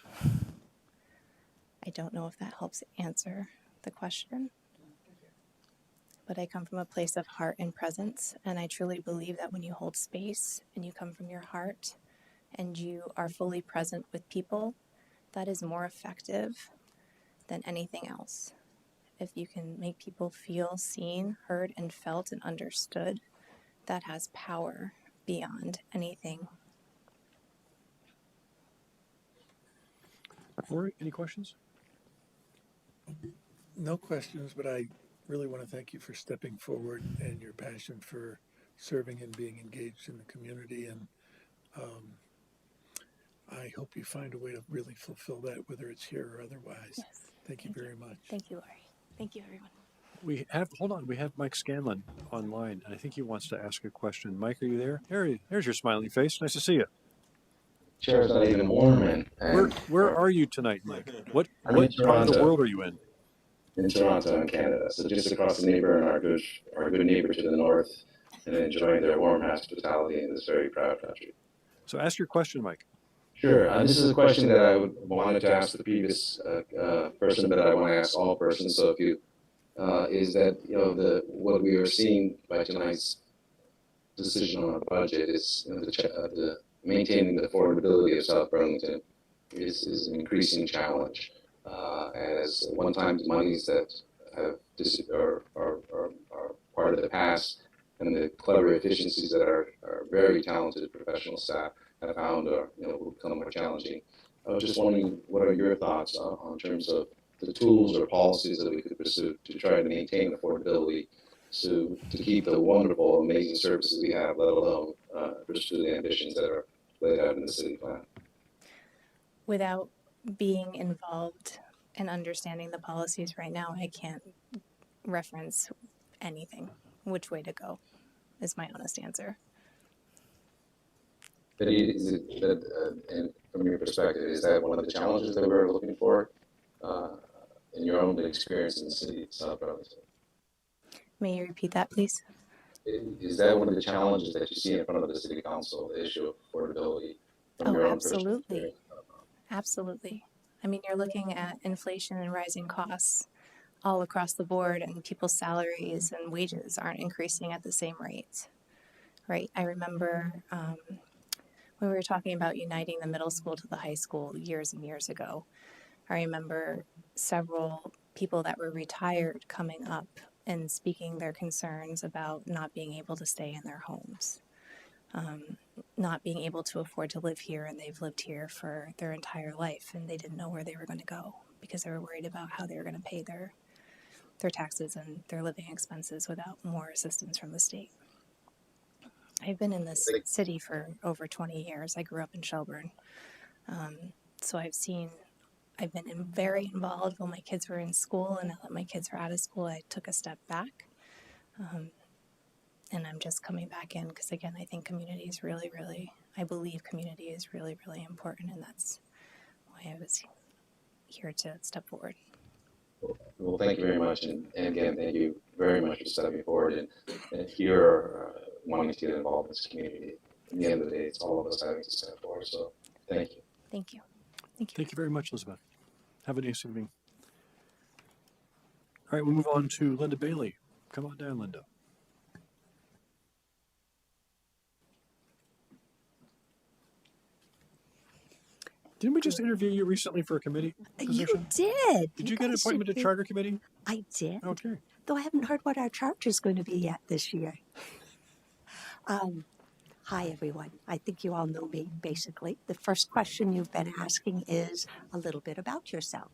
I don't know if that helps answer the question, but I come from a place of heart and presence, and I truly believe that when you hold space and you come from your heart and you are fully present with people, that is more effective than anything else. If you can make people feel seen, heard, and felt and understood, that has power beyond anything. Rory, any questions? No questions, but I really want to thank you for stepping forward and your passion for serving and being engaged in the community. And I hope you find a way to really fulfill that, whether it's here or otherwise. Yes. Thank you very much. Thank you, Lori. Thank you, everyone. We have Mike Scanlon online, and I think he wants to ask a question. Mike, are you there? There's your smiling face. Nice to see you. Chair's not even warm, and Where are you tonight, Mike? What I'm in part of the Toronto. world are you in? In Toronto, in Canada. So just across the neighbor and our good neighbor to the north, and enjoying their warm hospitality in this very proud country. So ask your question, Mike. Sure. This is a question that I wanted to ask the previous person, but I want to ask all persons. So if you is that what we are seeing by tonight's decision on our budget is the maintaining the affordability of South Burlington is an increasing challenge. As one-time monies that have are part of the past and the clever efficiencies that our very talented professional staff have found will become more challenging. I was just wondering, what are your thoughts on terms of the tools or policies that we could pursue to try to maintain affordability, to keep the wonderful, amazing services we have, let alone pursue the ambitions that are laid out in the city plan? Without being involved and understanding the policies right now, I can't reference anything. Which way to go is my honest answer. But is it that, and from your perspective, is that one of the challenges that we're looking for in your own experience in the city of South Burlington? May you repeat that, please? Is that one of the challenges that you see in front of the city council, the issue of affordability from your own personal Absolutely. experience? Absolutely. I mean, you're looking at inflation and rising costs all across the board, and people's salaries and wages aren't increasing at the same rate, right? I remember when we were talking about uniting the middle school to the high school years and years ago, I remember several people that were retired coming up and speaking their concerns about not being able to stay in their homes, not being able to afford to live here, and they've lived here for their entire life, and they didn't know where they were going to go because they were worried about how they were going to pay their taxes and their living expenses without more assistance from the state. I've been in this city for over 20 years. I grew up in Shelburne. So I've been very involved when my kids were in school, and now that my kids are out of school, I took a step back. And I'm just coming back in because, again, I think community is I believe community is really, really important, and that's why I was here to step forward. Well, thank you very much, and again, thank you very much for stepping forward. And if you're wanting to get involved in this community, at the end of the day, it's all of us having to step forward. So, thank you. Thank you. Thank you. Thank you very much, Elizabeth. Have a nice evening. All right, we'll move on to Linda Bailey. Come on down, Linda. Didn't we just interview you recently for a committee position? You did. Did you get an appointment to charter committee? I did. Okay. Though I haven't heard what our charter is going to be yet this year. Hi, everyone. I think you all know me, basically. The first question you've been asking is a little bit about yourself.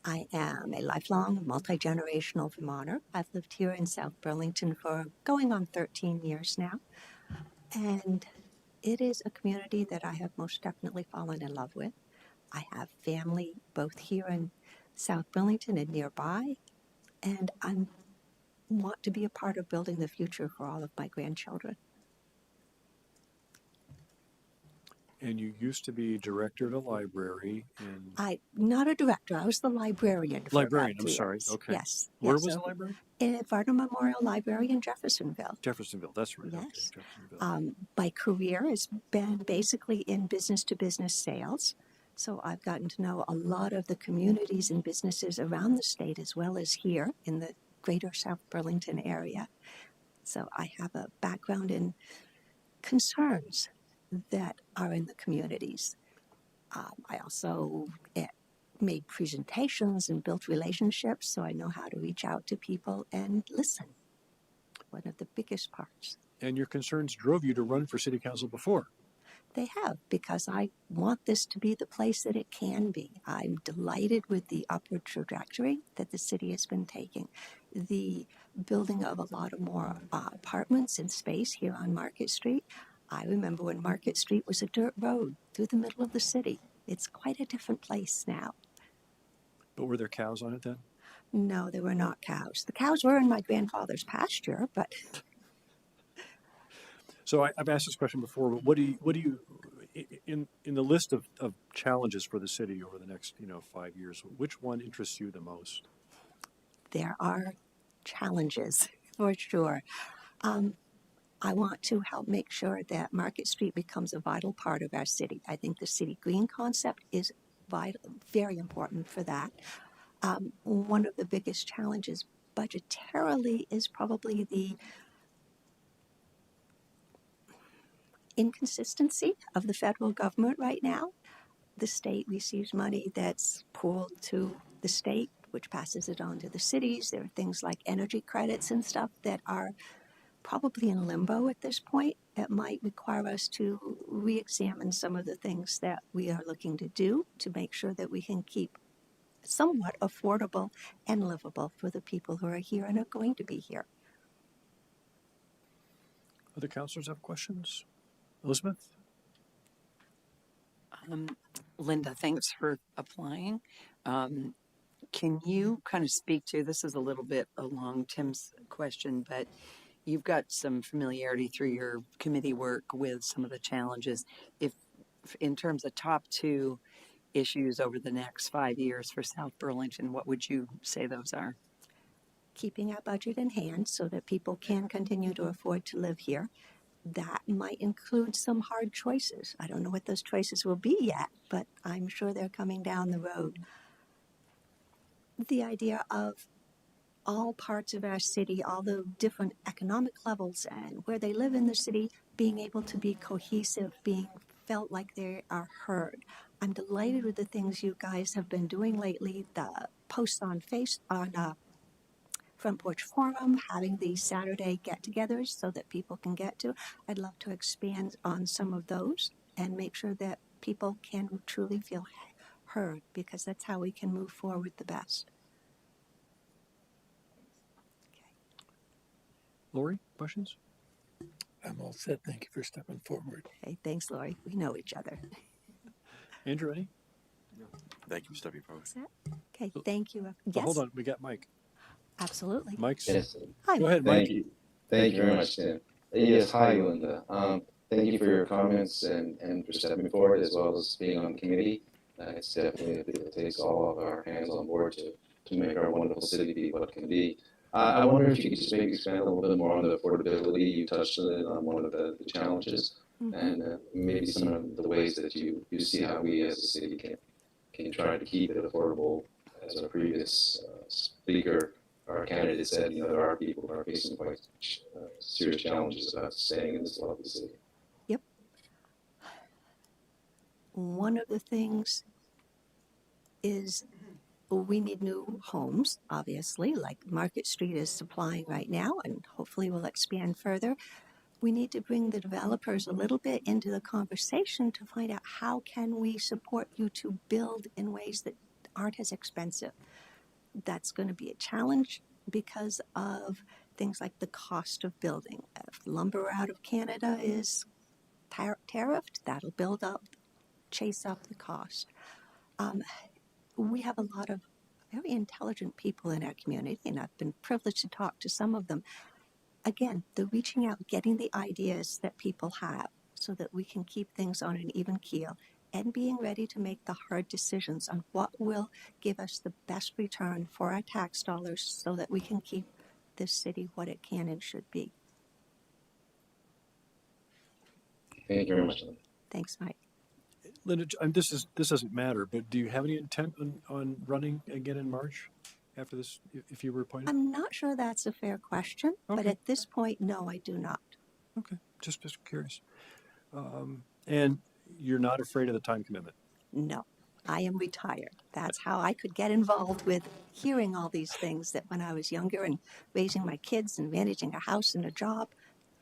I am a lifelong, multi-generational Vermonter. I've lived here in South Burlington for going on 13 years now. And it is a community that I have most definitely fallen in love with. I have family both here in South Burlington and nearby, and I want to be a part of building the future for all of my grandchildren. And you used to be director at a library in... Not a director, I was the librarian. Librarian, I'm sorry. Okay. Yes. Where yes, was the library? At Varner Memorial Library in Jeffersonville. Jeffersonville, that's right. Yes. Okay, Jeffersonville. My career has been basically in business-to-business sales. So I've gotten to know a lot of the communities and businesses around the state as well as here in the greater South Burlington area. So I have a background in concerns that are in the communities. I also made presentations and built relationships, so I know how to reach out to people and listen. One of the biggest parts. And your concerns drove you to run for city council before. They have, because I want this to be the place that it can be. I'm delighted with the upward trajectory that the city has been taking. The building of a lot of more apartments and space here on Market Street. I remember when Market Street was a dirt road through the middle of the city. It's quite a different place now. But were there cows on it then? No, there were not cows. The cows were in my grandfather's pasture, but... So I've asked this question before, but what do you in the list of challenges for the city over the next 5 years, which one interests you the most? There are challenges, for sure. I want to help make sure that Market Street becomes a vital part of our city. I think the city green concept is vital, very important for that. One of the biggest challenges budgetarily is probably the inconsistency of the federal government right now. The state receives money that's pooled to the state, which passes it on to the cities. There are things like energy credits and stuff that are probably in limbo at this point. It might require us to re-examine some of the things that we are looking to do to make sure that we can keep somewhat affordable and livable for the people who are here and are going to be here. Other councilors have questions? Elizabeth? Linda, thanks for applying. Can you kind of speak to, this is a little bit along Tim's question, but you've got some familiarity through your committee work with some of the challenges. If in terms of top two issues over the next 5 years for South Burlington, what would you say those are? Keeping our budget in hand so that people can continue to afford to live here. That might include some hard choices. I don't know what those choices will be yet, but I'm sure they're coming down the road. The idea of all parts of our city, all the different economic levels and where they live in the city, being able to be cohesive, being felt like they are heard. I'm delighted with the things you guys have been doing lately, the posts on Front Porch Forum, having these Saturday get-togethers so that people can get to. I'd love to expand on some of those and make sure that people can truly feel heard, because that's how we can move forward the best. Lori, questions? I'm all set. Thank you for stepping forward. Okay, thanks, Lori. We know each other. Andrew, any? Thank you for stepping forward. Okay, thank you. Oh, Yes, hold on, we got Mike. absolutely. Mike's. Yes. Hi. Go ahead, Mike. Thank you. Thank you very much, Tim. Yes, hi, Linda. Thank you for your comments and for stepping forward as well as being on the committee. It's definitely, it takes all of our hands on board to make our wonderful city be what it can be. I wonder if you could just maybe expand a little bit more on the affordability. You touched on one of the challenges, and maybe some of the ways that you see how we as a city can try to keep it affordable. As our previous speaker, our candidate said, there are people who are facing quite serious challenges about staying in this lovely city. Yep. One of the things is we need new homes, obviously, like Market Street is supplying right now, and hopefully will expand further. We need to bring the developers a little bit into the conversation to find out how can we support you to build in ways that aren't as expensive. That's going to be a challenge because of things like the cost of building. If lumber out of Canada is tariffed, that'll chase up the cost. We have a lot of very intelligent people in our community, and I've been privileged to talk to some of them. Again, the reaching out, getting the ideas that people have so that we can keep things on an even keel, and being ready to make the hard decisions on what will give us the best return for our tax dollars so that we can keep this city what it can and should be. Thank you very much, Linda. Thanks, Mike. Linda, this doesn't matter, but do you have any intent on running again in March after this, if you were appointed? I'm not sure that's a fair question, but at this point, no, I do not. Okay, just curious. And you're not afraid of the time commitment? No, I am retired. That's how I could get involved with hearing all these things that when I was younger and raising my kids and managing a house and a job,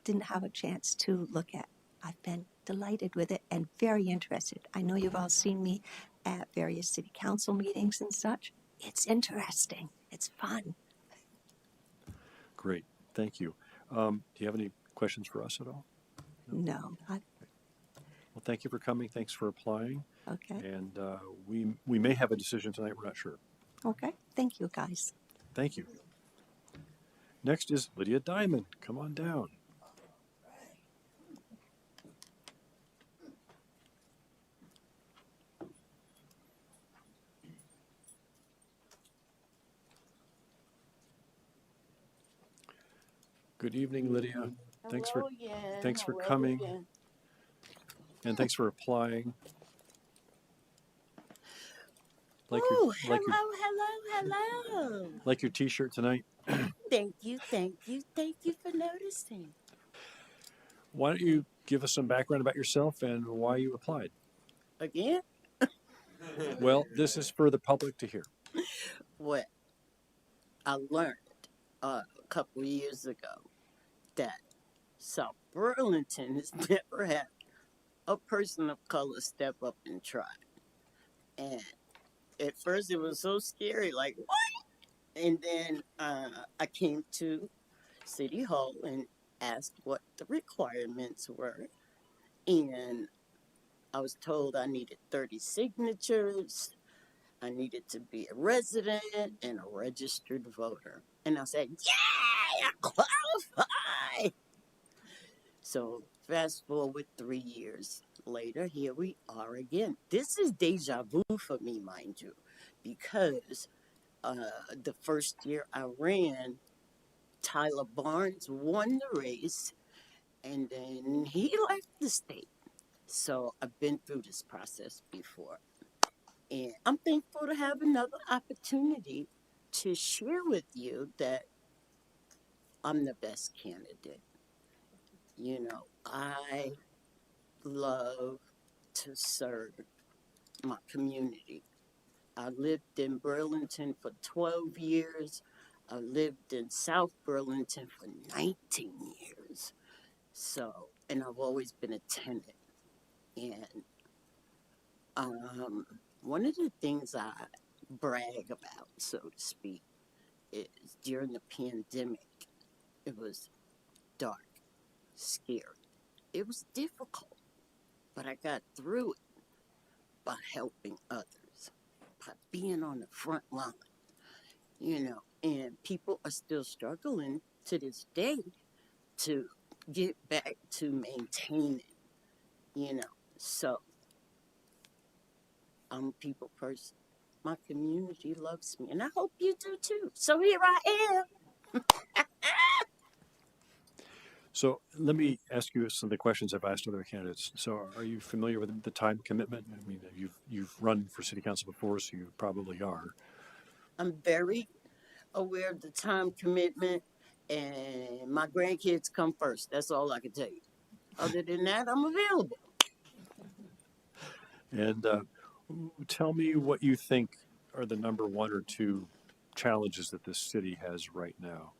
didn't have a chance to look at. I've been delighted with it and very interested. I know you've all seen me at various city council meetings and such. It's interesting. It's fun. Great, thank you. Do you have any questions for us at all? No. Well, thank you for coming. Thanks for applying. Okay. And we may have a decision tonight. We're not sure. Okay. Thank you, guys. Thank you. Next is Lydia Diamond. Come on down. Good evening, Lydia. Thanks for coming. Again. And thanks for applying. Hello. Like your T-shirt tonight. Thank you for noticing. Why don't you give us some background about yourself and why you applied? Again? Well, this is for the public to hear. Well, I learned a couple of years ago that South Burlington has never had a person of color step up and try. And at first it was so scary, like, what? And then I came to City Hall and asked what the requirements were. And I was told I needed 30 signatures, I needed to be a resident and a registered voter. And I said, yay, I qualify. So fast forward 3 years later, here we are again. This is deja vu for me, mind you, because the first year I ran, Tyler Barnes won the race, and then he left the state. So I've been through this process before. And I'm thankful to have another opportunity to share with you that I'm the best candidate. You know, I love to serve my community. I lived in Burlington for 12 years. I lived in South Burlington for 19 years. So, and I've always been a tenant. And one of the things I brag about, so to speak, is during the pandemic, it was dark, scary. It was difficult, but I got through it by helping others, by being on the front line, you know, and people are still struggling to this day to get back to maintaining, you know. So I'm a people person. My community loves me, and I hope you do too. So here I am. So let me ask you some of the questions I've asked other candidates. So are you familiar with the time commitment? I mean, you've run for city council before, so you probably are. I'm very aware of the time commitment, and my grandkids come first. That's all I can tell you. Other than that, I'm available. And tell me what you think are the number one or two challenges that this city has right now.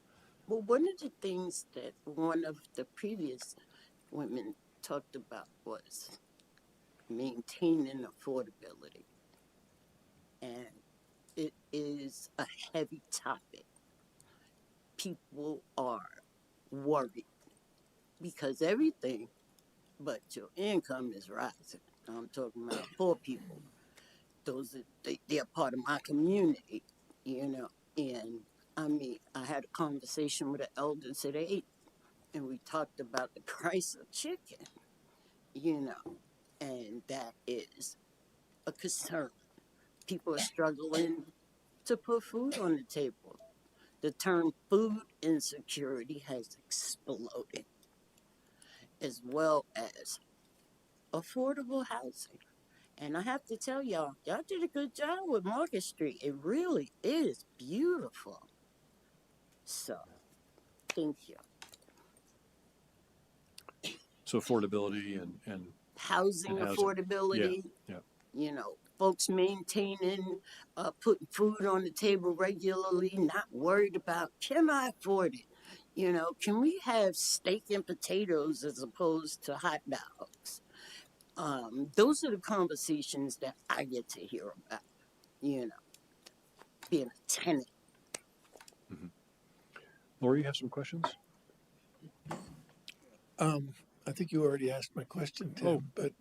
Well, one of the things that one of the previous women talked about was maintaining affordability. And it is a heavy topic. People are worried because everything but your income is rising. I'm talking about poor people. Those are, they're part of my community, you know. And I mean, I had a conversation with the elders at 8, and we talked about the price of chicken, you know, and that is a concern. People are struggling to put food on the table. The term food insecurity has exploded, as well as affordable housing. And I have to tell y'all did a good job with Market Street. It really is beautiful. So, thank you. So affordability and Housing housing. affordability. Yeah. You know, folks maintaining, putting food on the table regularly, not worried about, can I afford it? You know, can we have steak and potatoes as opposed to hot dogs? Those are the conversations that I get to hear about, you know, being a tenant. Mm-hmm. Laura, you have some questions? I think you already asked my question, Tim, but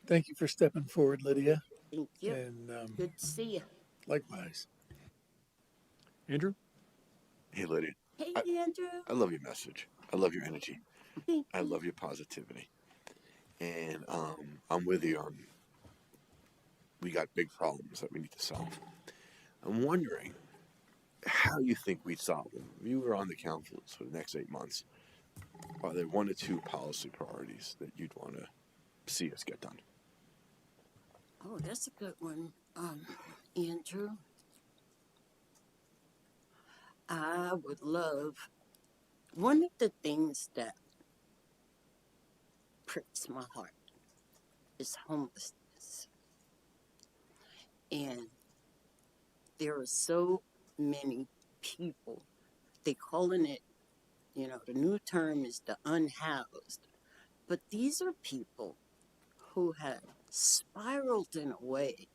thank you for stepping forward, Lydia. Thank you. And good to see you. Likewise. Andrew? Hey, Lydia. Hey, Andrew. I love your message. I love your energy. Thank I you. love your positivity. And I'm with you on, we got big problems that we need to solve. I'm wondering how you think we'd solve them. If you were on the council for the next 8 months, are there 1 or 2 policy priorities that you'd want to see us get done? Oh, that's a good one, Andrew. I would love, one of the things that pricks my heart is homelessness. And there are so many people, they calling it You know, the new term is the unhoused. But these are people who have spiraled in a way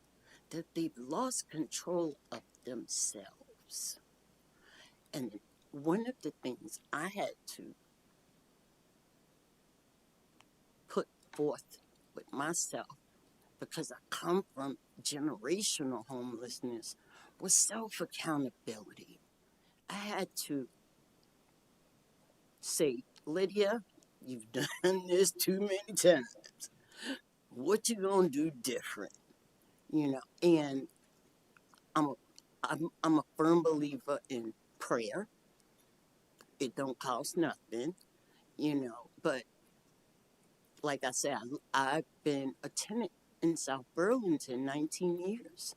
that they've lost control of themselves. And one of the things I had to put forth with myself, because I come from generational homelessness, was self-accountability. I had to say, Lydia, you've done this too many times. What you gonna do different? You know, and I'm a firm believer in prayer. It don't cost nothing, you know. But like I said, I've been a tenant in South Burlington 19 years.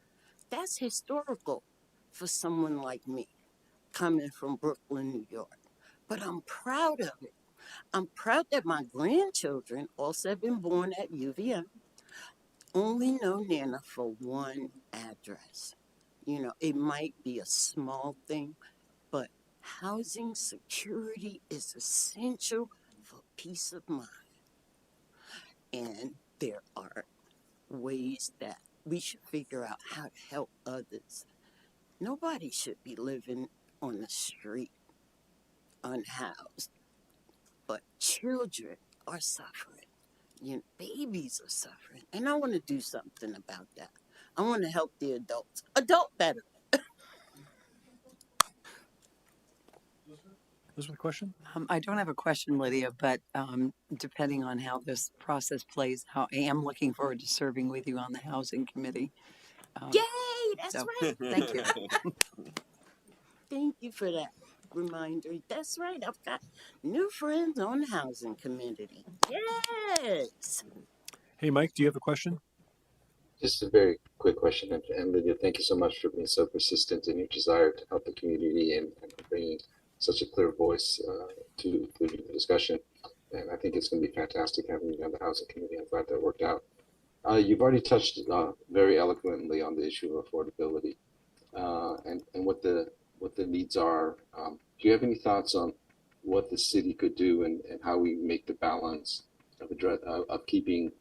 That's historical for someone like me, coming from Brooklyn, New York. But I'm proud of it. I'm proud that my grandchildren, all 7 born at UVM, only know Nana for one address. You know, it might be a small thing, but housing security is essential for peace of mind. And there are ways that we should figure out how to help others. Nobody should be living on the street unhoused, but children are suffering. You know, babies are suffering. And I want to do something about that. I want to help the adults. Adult better. Elizabeth, question? I don't have a question, Lydia, but depending on how this process plays out, I am looking forward to serving with you on the housing committee. Yay, that's So, right. thank you. Thank you for that reminder. That's right. I've got new friends on the housing committee. Yes. Hey, Mike, do you have a question? Just a very quick question, and Lydia, thank you so much for being so persistent in your desire to help the community and bringing such a clear voice to the discussion. And I think it's going to be fantastic having you on the housing committee. I'm glad that worked out. You've already touched very eloquently on the issue of affordability and what the needs are. Do you have any thoughts on what the city could do and how we make the balance of keeping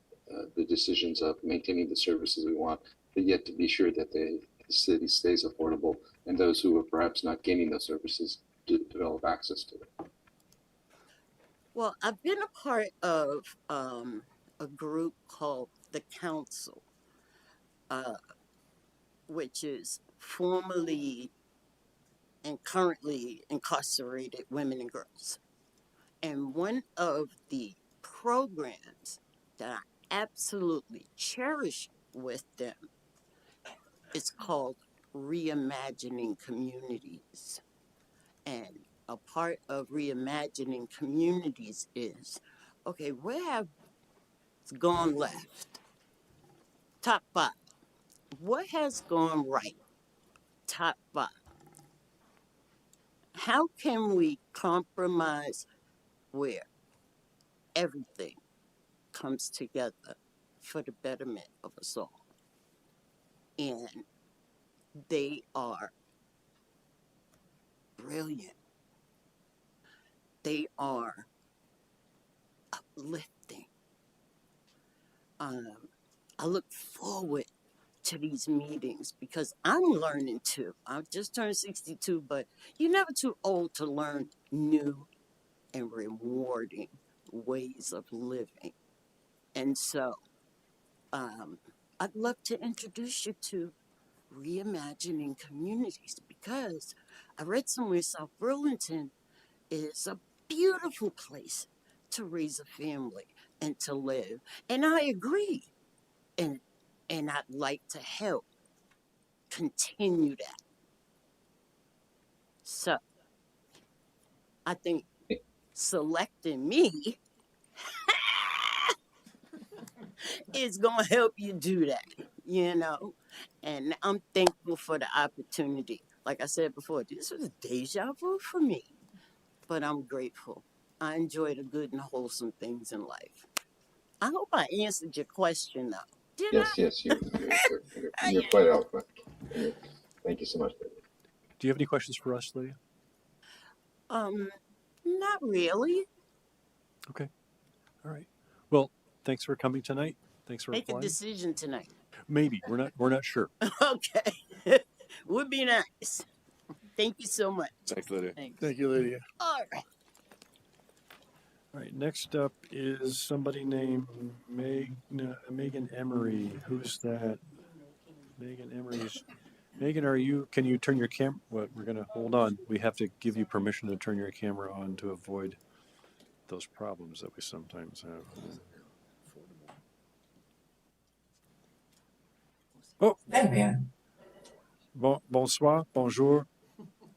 the decisions of maintaining the services we want, but yet to be sure that the city stays affordable and those who are perhaps not gaining those services develop access to it? Well, I've been a part of a group called the Council, which is formerly and currently incarcerated women and girls. And one of the programs that I absolutely cherish with them is called Reimagining Communities. And a part of reimagining communities is, okay, where have gone left? Top 5. What has gone right? Top 5. How can we compromise where everything comes together for the betterment of us all? And they are brilliant. They are uplifting. I look forward to these meetings because I'm learning too. I've just turned 62, but you're never too old to learn new and rewarding ways of living. And so I'd love to introduce you to reimagining communities because I read somewhere South Burlington is a beautiful place to raise a family and to live. And I agree. And I'd like to help continue that. So I think selecting me is going to help you do that, you know? And I'm thankful for the opportunity. Like I said before, this was deja vu for me, but I'm grateful. I enjoy the good and wholesome things in life. I hope I answered your question, though. Did Yes, I? yes, you're quite eloquent. Thank you so much, Lydia. Do you have any questions for us, Lydia? Not really. Okay. All right. Well, thanks for coming tonight. Thanks for Make a applying. decision tonight. Maybe we're not sure. Okay. Would be nice. Thank you so much. Thanks, Lydia. Thanks. Thank you, Lydia. All right. All right. Next up is somebody named Megan Emery. Who's that? Megan Emery's. Megan, can you turn your camera? What, we're going to hold on. We have to give you permission to turn your camera on to avoid those problems that we sometimes have. Oh, There we are. Bonsoir, bonjour.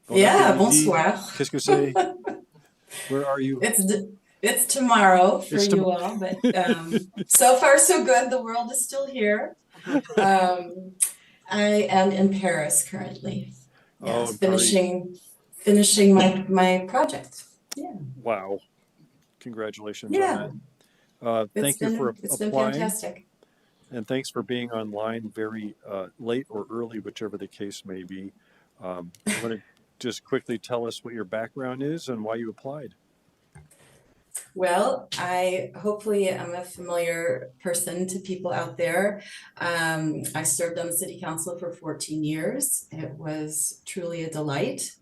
Bon Yeah, après-midi. bonsoir. Qu'est-ce que c'est? Where are you? It's tomorrow for It's you all, but so far so good. The world is still here. I am in Paris currently. Yes, Oh, finishing my project. Yeah. Wow. Congratulations Yeah. on that. Thank you for It's been applying. fantastic. And thanks for being online very late or early, whichever the case may be. You want to just quickly tell us what your background is and why you applied? Well, I hopefully am a familiar person to people out there. I served on the city council for 14 years. It was truly a delight.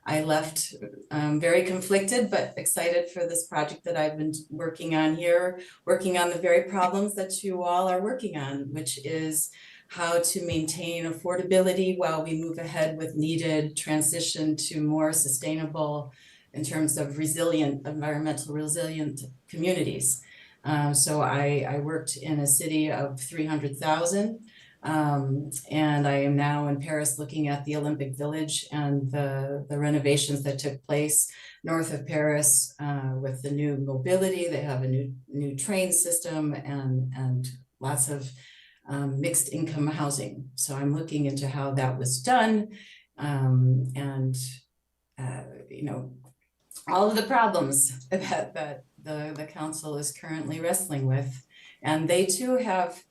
I left very conflicted, but excited for this project that I've been working on here, working on the very problems that you all are working on, which is how to maintain affordability while we move ahead with needed transition to more sustainable in terms of environmental resilient communities. So I worked in a city of 300,000, and I am now in Paris looking at the Olympic Village and the renovations that took place north of Paris with the new mobility. They have a new train system and lots of mixed income housing. So I'm looking into how that was done, and all of the problems that the council is currently wrestling with. And they too have,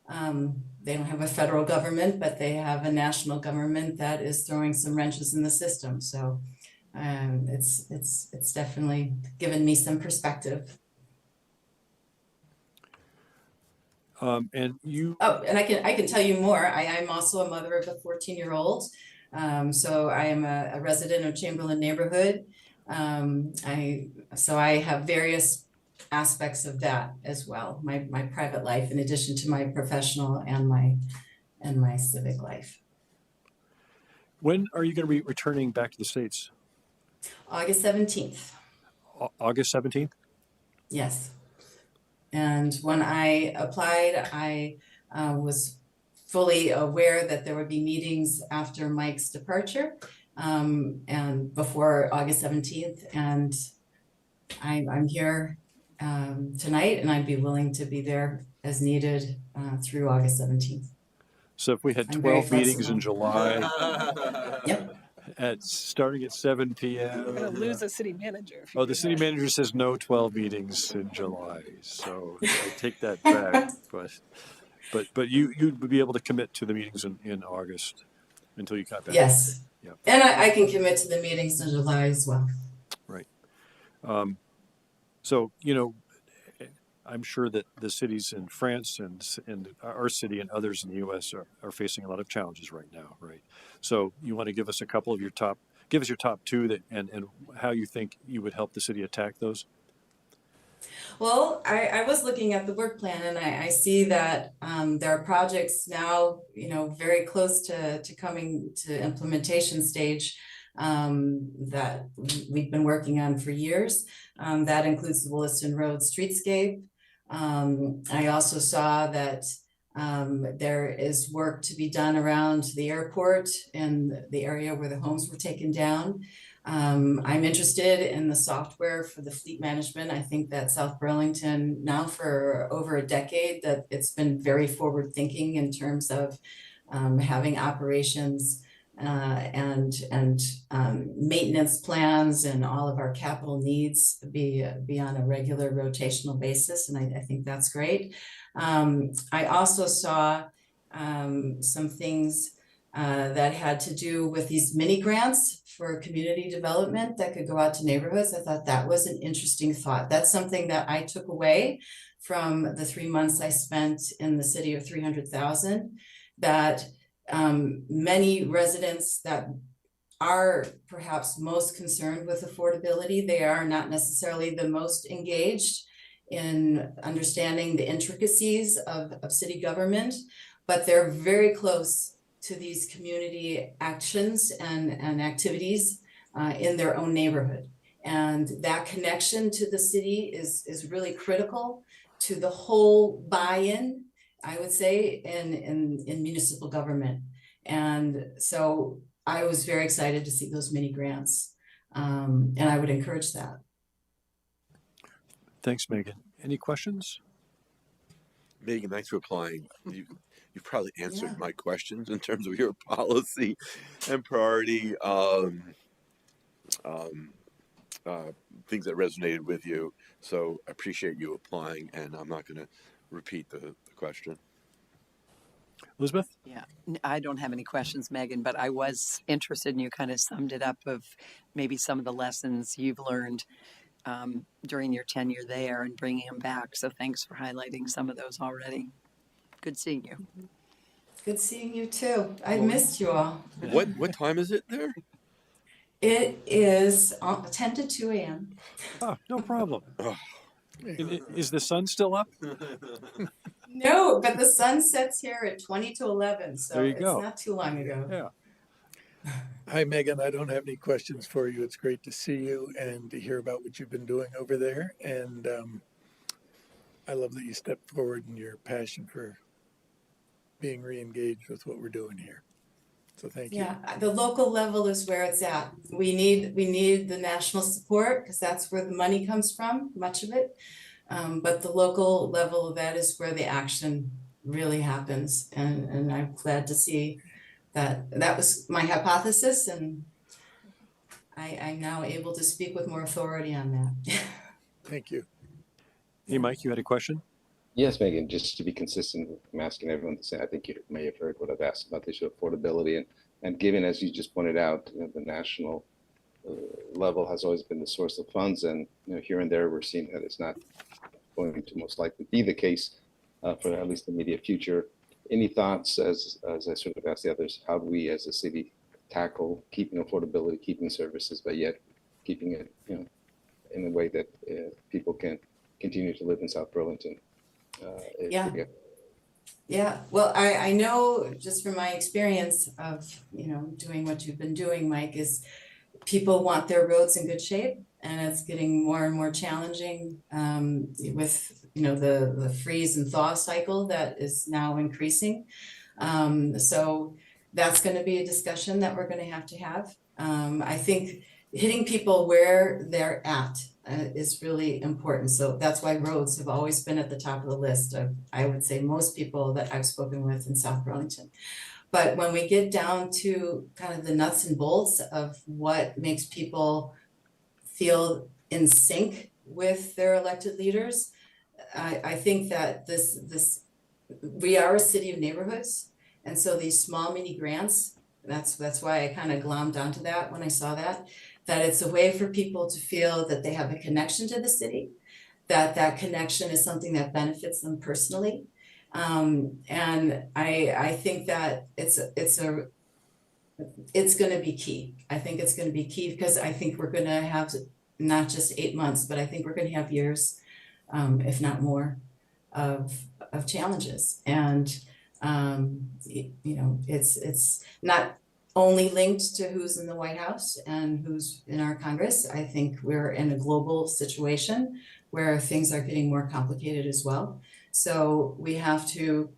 they don't have a federal government, but they have a national government that is throwing some wrenches in the system. So it's definitely given me some perspective. And you. Oh, and I can tell you more. I'm also a mother of a 14-year-old. So I am a resident of Chamberlain neighborhood. So I have various aspects of that as well. My private life, in addition to my professional and my civic life. When are you going to be returning back to the States? August 17th. August 17th? Yes. And when I applied, I was fully aware that there would be meetings after Mike's departure. And before August 17th, and I'm here tonight, and I'd be willing to be there as needed through August 17th. So if we had I'm 12 very meetings in July, Yep. starting at 7 p.m. We're going to lose a city manager. Oh, the city manager says no 12 meetings in July, so I take that back. But you'd be able to commit to the meetings in August until you got back. Yes. Yep. And I can commit to the meetings in July as well. Right. So, I'm sure that the cities in France and our city and others in the U.S. are facing a lot of challenges right now, right? So you want to give us a couple of your top two and how you think you would help the city attack those? Well, I was looking at the work plan, and I see that there are projects now, very close to coming to implementation stage that we've been working on for years. That includes the Williston Road streetscape. I also saw that there is work to be done around the airport and the area where the homes were taken down. I'm interested in the software for the fleet management. I think that South Burlington, now for over a decade, that it's been very forward thinking in terms of having operations and maintenance plans and all of our capital needs be on a regular rotational basis. And I think that's great. I also saw some things that had to do with these mini grants for community development that could go out to neighborhoods. I thought that was an interesting thought. That's something that I took away from the 3 months I spent in the city of 300,000, that many residents that are perhaps most concerned with affordability, they are not necessarily the most engaged in understanding the intricacies of city government, but they're very close to these community actions and activities in their own neighborhood. And that connection to the city is really critical to the whole buy-in, I would say, in municipal government. And so I was very excited to see those mini grants, and I would encourage that. Thanks, Megan. Any questions? Megan, thanks for applying. You've probably answered my questions in terms of your policy and priority things that resonated with you. So I appreciate you applying, and I'm not going to repeat the question. Elizabeth? Yeah, I don't have any questions, Megan, but I was interested, and you kind of summed it up of maybe some of the lessons you've learned during your tenure there and bringing them back. So thanks for highlighting some of those already. Good seeing you. Good seeing you too. I missed you all. What time is it there? It is 10 to 2 a.m. Oh, no problem. Is the sun still up? No, but the sun sets here at 20 to 11, so There you it's go. not too long ago. Yeah. Hi, Megan. I don't have any questions for you. It's great to see you and to hear about what you've been doing over there. And I love that you stepped forward in your passion for being re-engaged with what we're doing here. So thank you. Yeah, the local level is where it's at. We need the national support because that's where the money comes from, much of it. But the local level of that is where the action really happens. And I'm glad to see that was my hypothesis, and I'm now able to speak with more authority on that. Thank you. Hey, Mike, you had a question? Yes, Megan, just to be consistent, I'm asking everyone the same. I think you may have heard what I've asked about the issue of affordability. And given, as you just pointed out, the national level has always been the source of funds. And here and there, we're seeing that it's not going to most likely be the case for at least the immediate future. Any thoughts, as I sort of asked the others, how do we as a city tackle keeping affordability, keeping services, but yet keeping it in a way that people can continue to live in South Burlington? Yeah, well, I know just from my experience of, doing what you've been doing, Mike, is people want their roads in good shape, and it's getting more and more challenging with, the freeze and thaw cycle that is now increasing. So that's going to be a discussion that we're going to have. I think hitting people where they're at is really important. So that's why roads have always been at the top of the list of, I would say, most people that I've spoken with in South Burlington. But when we get down to kind of the nuts and bolts of what makes people feel in sync with their elected leaders, I think that we are a city of neighborhoods. And so these small mini grants, that's why I kind of glommed onto that when I saw that it's a way for people to feel that they have a connection to the city, that connection is something that benefits them personally. And I think that it's going to be key. I think it's going to be key because I think we're going to have not just 8 months, but I think we're going to have years, if not more, of challenges. And it's not only linked to who's in the White House and who's in our Congress. I think we're in a global situation where things are getting more complicated as well. So we have to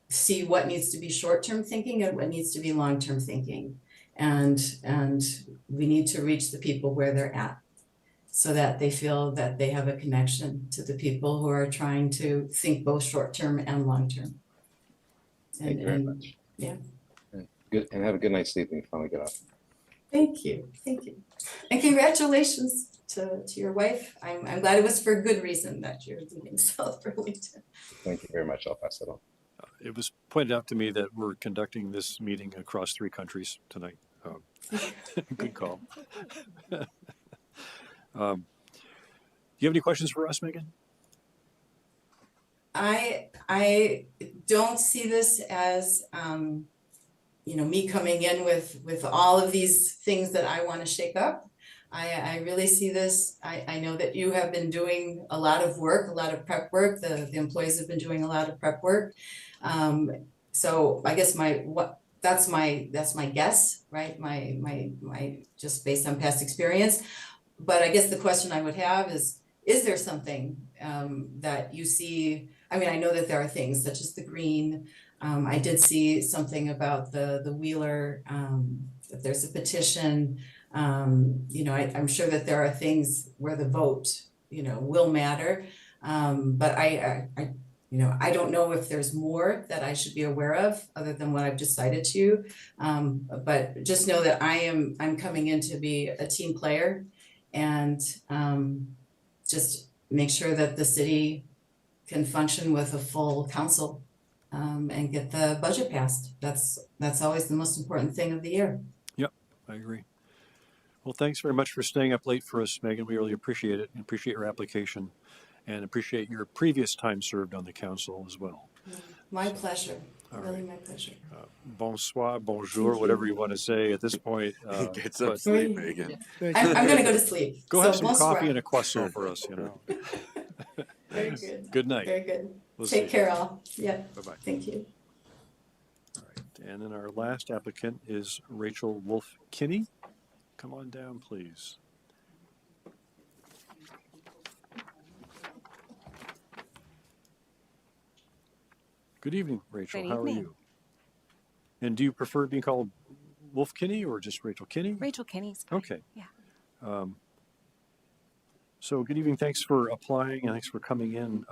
see what needs to be short-term thinking and what needs to be long-term thinking. And we need to reach the people where they're at so that they feel that they have a connection to the people who are trying to think both short-term and long-term. Thank you very much. Yeah. Good, and have a good night's sleep when you finally get off. Thank you. And congratulations to your wife. I'm glad it was for a good reason that you're leaving South Burlington. Thank you very much. I'll pass that on. It was pointed out to me that we're conducting this meeting across 3 countries tonight. Good call. Do you have any questions for us, Megan? I don't see this as me coming in with all of these things that I want to shake up. I really see this. I know that you have been doing a lot of work, a lot of prep work. The employees have been doing a lot of prep work. So I guess that's my guess, right? My just based on past experience. But I guess the question I would have is there something that you see? I mean, I know that there are things such as the green. I did see something about the Wheeler, that there's a petition. I'm sure that there are things where the vote, will matter. But I don't know if there's more that I should be aware of other than what I've just cited to you. But just know that I'm coming in to be a team player and just make sure that the city can function with a full council and get the budget passed. That's always the most important thing of the year. Yep, I agree. Well, thanks very much for staying up late for us, Megan. We really appreciate it and appreciate your application and appreciate your previous time served on the council as well. My pleasure. Really, right. my pleasure. Bonsoir, bonjour, whatever you want to say at this point. Get some sleep, Megan. I'm going to go to sleep. Go have some bonsoir. Coffee and a croissant for us, Very good. Good night. Very good. We'll Take see. care, all. Yeah. Bye-bye. Thank you. All right. And then our last applicant is Rachel Wolf-Kinney. Come on down, please. Good evening, Rachel. Good How evening. are you? And do you prefer being called Wolf-Kinney or just Rachel Kinney? Rachel Kinney's fine. Okay. Yeah. So good evening. Thanks for applying and thanks for coming in.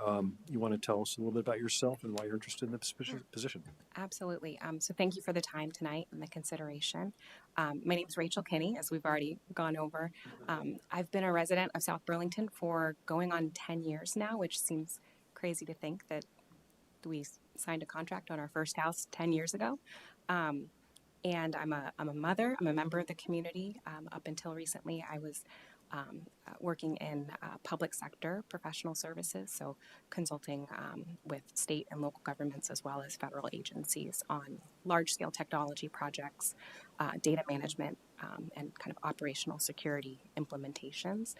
You want to tell us a little bit about yourself and why you're interested in this position? Absolutely. So thank you for the time tonight and the consideration. My name is Rachel Kinney, as we've already gone over. I've been a resident of South Burlington for going on 10 years now, which seems crazy to think that we signed a contract on our first house 10 years ago. And I'm a mother. I'm a member of the community. Up until recently, I was working in public sector professional services, so consulting with state and local governments as well as federal agencies on large-scale technology projects, data management, and kind of operational security implementations.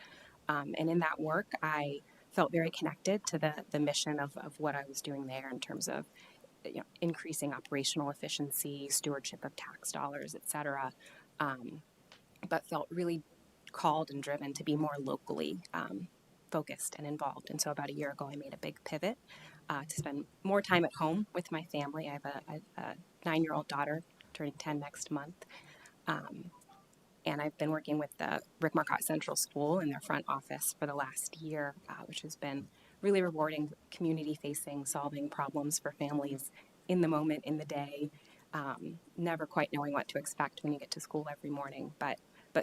And in that work, I felt very connected to the mission of what I was doing there in terms of increasing operational efficiency, stewardship of tax dollars, et cetera, but felt really called and driven to be more locally focused and involved. And so about a year ago, I made a big pivot to spend more time at home with my family. I have a 9-year-old daughter turning 10 next month. And I've been working with the Rick Marcotte Central School in their front office for the last year, which has been really rewarding, community-facing, solving problems for families in the moment, in the day, never quite knowing what to expect when you get to school every morning, but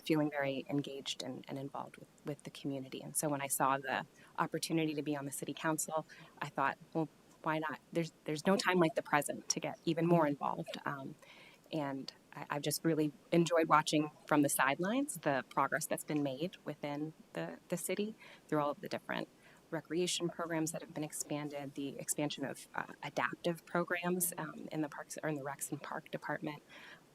feeling very engaged and involved with the community. And so when I saw the opportunity to be on the city council, I thought, well, why not? There's no time like the present to get even more involved. And I've just really enjoyed watching from the sidelines the progress that's been made within the city through all of the different recreation programs that have been expanded, the expansion of adaptive programs in the parks or in the Recs and Park Department,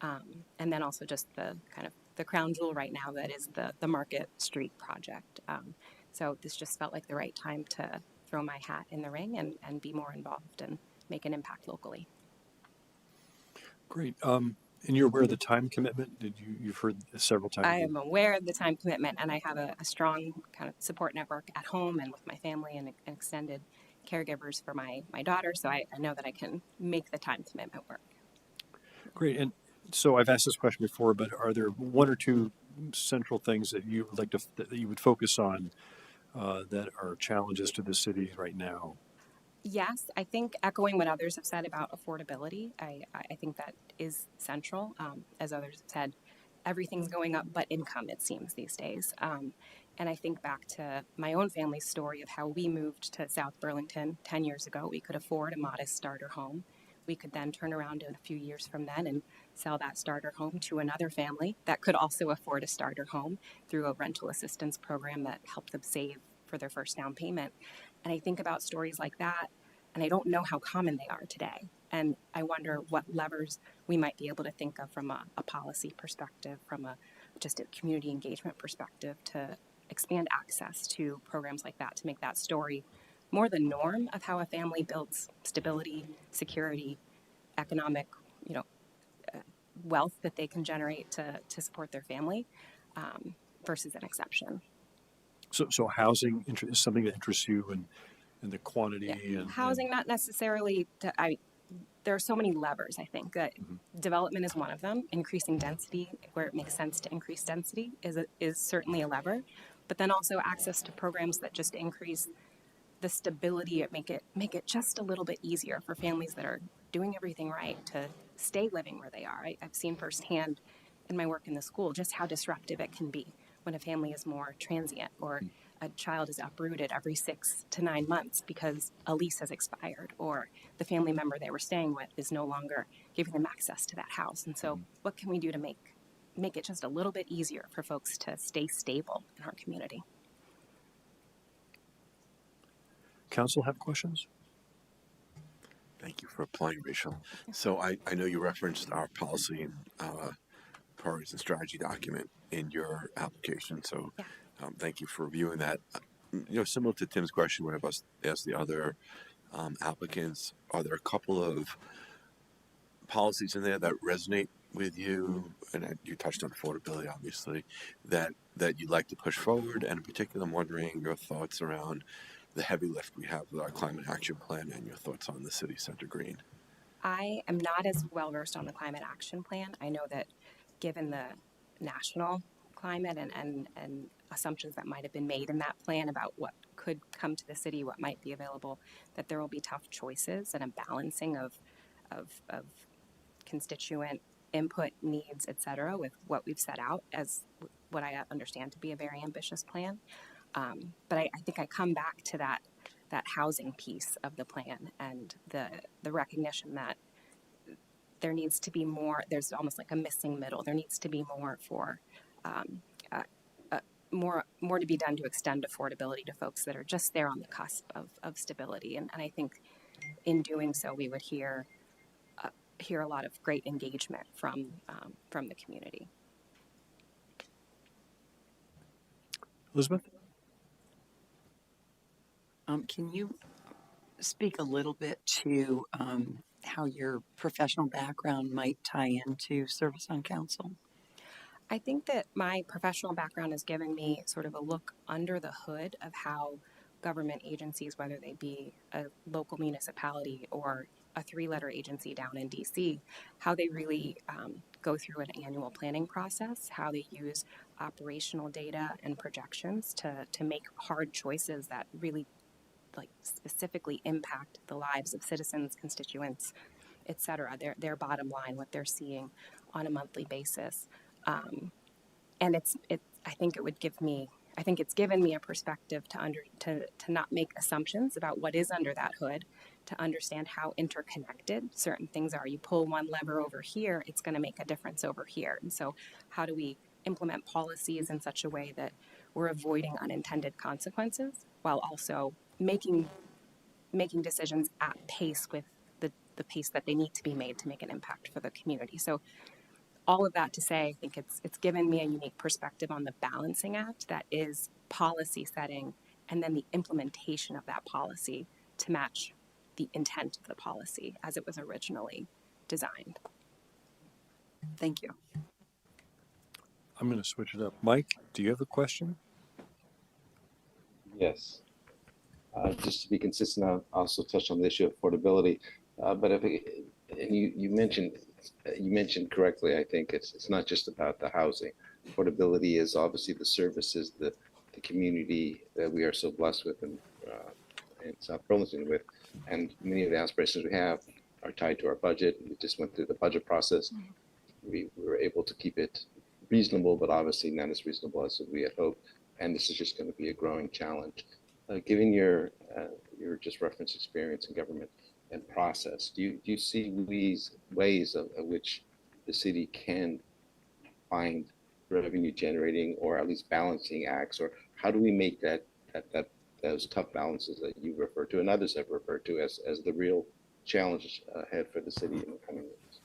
and then also just the kind of the crown jewel right now that is the Market Street project. So this just felt like the right time to throw my hat in the ring and be more involved and make an impact locally. Great. And you're aware of the time commitment? You've heard several times? I am aware of the time commitment, and I have a strong kind of support network at home and with my family and extended caregivers for my daughter. So I know that I can make the time commitment work. Great. And so I've asked this question before, but are there one or two central things that you would like that you would focus on that are challenges to the city right now? Yes, I think echoing what others have said about affordability, I think that is central. As others have said, everything's going up but income, it seems, these days. And I think back to my own family's story of how we moved to South Burlington 10 years ago. We could afford a modest starter home. we could then turn around in a few years from then and sell that starter home to another family that could also afford a starter home through a rental assistance program that helped them save for their first down payment. And I think about stories like that, and I don't know how common they are today. And I wonder what levers we might be able to think of from a policy perspective, from just a community engagement perspective, to expand access to programs like that, to make that story more the norm of how a family builds stability, security, economic, wealth that they can generate to support their family, versus an exception. So housing is something that interests you, and the quantity and Housing, not necessarily. There are so many levers. I think that development is one of them. Increasing density where it makes sense to increase density is certainly a lever, but then also access to programs that just increase the stability, make it just a little bit easier for families that are doing everything right to stay living where they are. I've seen firsthand in my work in the school just how disruptive it can be when a family is more transient, or a child is uprooted every 6 to 9 months because a lease has expired, or the family member they were staying with is no longer giving them access to that house. And so what can we do to make it just a little bit easier for folks to stay stable in our community? Council have questions? Thank you for applying, Rachel. So I know you referenced our policy and priorities and strategy document in your application. So thank you for reviewing that. Similar to Tim's question, when I asked the other applicants, are there a couple of policies in there that resonate with you? And you touched on affordability, obviously, that you'd like to push forward. And in particular, I'm wondering your thoughts around the heavy lift we have with our climate action plan, and your thoughts on the city center green. I am not as well versed on the climate action plan. I know that given the national climate and assumptions that might have been made in that plan about what could come to the city, what might be available, that there will be tough choices and a balancing of constituent input, needs, et cetera, with what we've set out as what I understand to be a very ambitious plan. But I think I come back to that housing piece of the plan, and the recognition that there needs to be more. There's almost like a missing middle. There needs to be more for more to be done to extend affordability to folks that are just there on the cusp of stability. And I think in doing so, we would hear a lot of great engagement from the community. Elizabeth? Can you speak a little bit to how your professional background might tie into service on council? I think that my professional background has given me sort of a look under the hood of how government agencies, whether they be a local municipality or a 3-letter agency down in DC, how they really go through an annual planning process, how they use operational data and projections to make hard choices that really specifically impact the lives of citizens, constituents, et cetera, their bottom line, what they're seeing on a monthly basis. And I think it's given me a perspective to not make assumptions about what is under that hood, to understand how interconnected certain things are. You pull one lever over here, it's going to make a difference over here. And so how do we implement policies in such a way that we're avoiding unintended consequences while also making decisions at pace with the pace that they need to be made to make an impact for the community. So all of that to say, I think it's given me a unique perspective on the balancing act that is policy setting and then the implementation of that policy to match the intent of the policy as it was originally designed. Thank you. I'm going to switch it up. Mike, do you have a question? Yes. Just to be consistent, I'll also touch on the issue of affordability. But you mentioned correctly, I think it's not just about the housing. Affordability is obviously the services, the community that we are so blessed with in South Burlington with, and many of the aspirations we have are tied to our budget. We just went through the budget process. We were able to keep it reasonable, but obviously not as reasonable as we had hoped. And this is just going to be a growing challenge. Given your just reference experience in government, and process. Do you see ways of which the city can find revenue generating or at least balancing acts, or how do we make that those tough balances that you refer to and others have referred to as the real challenge ahead for the city in the coming years?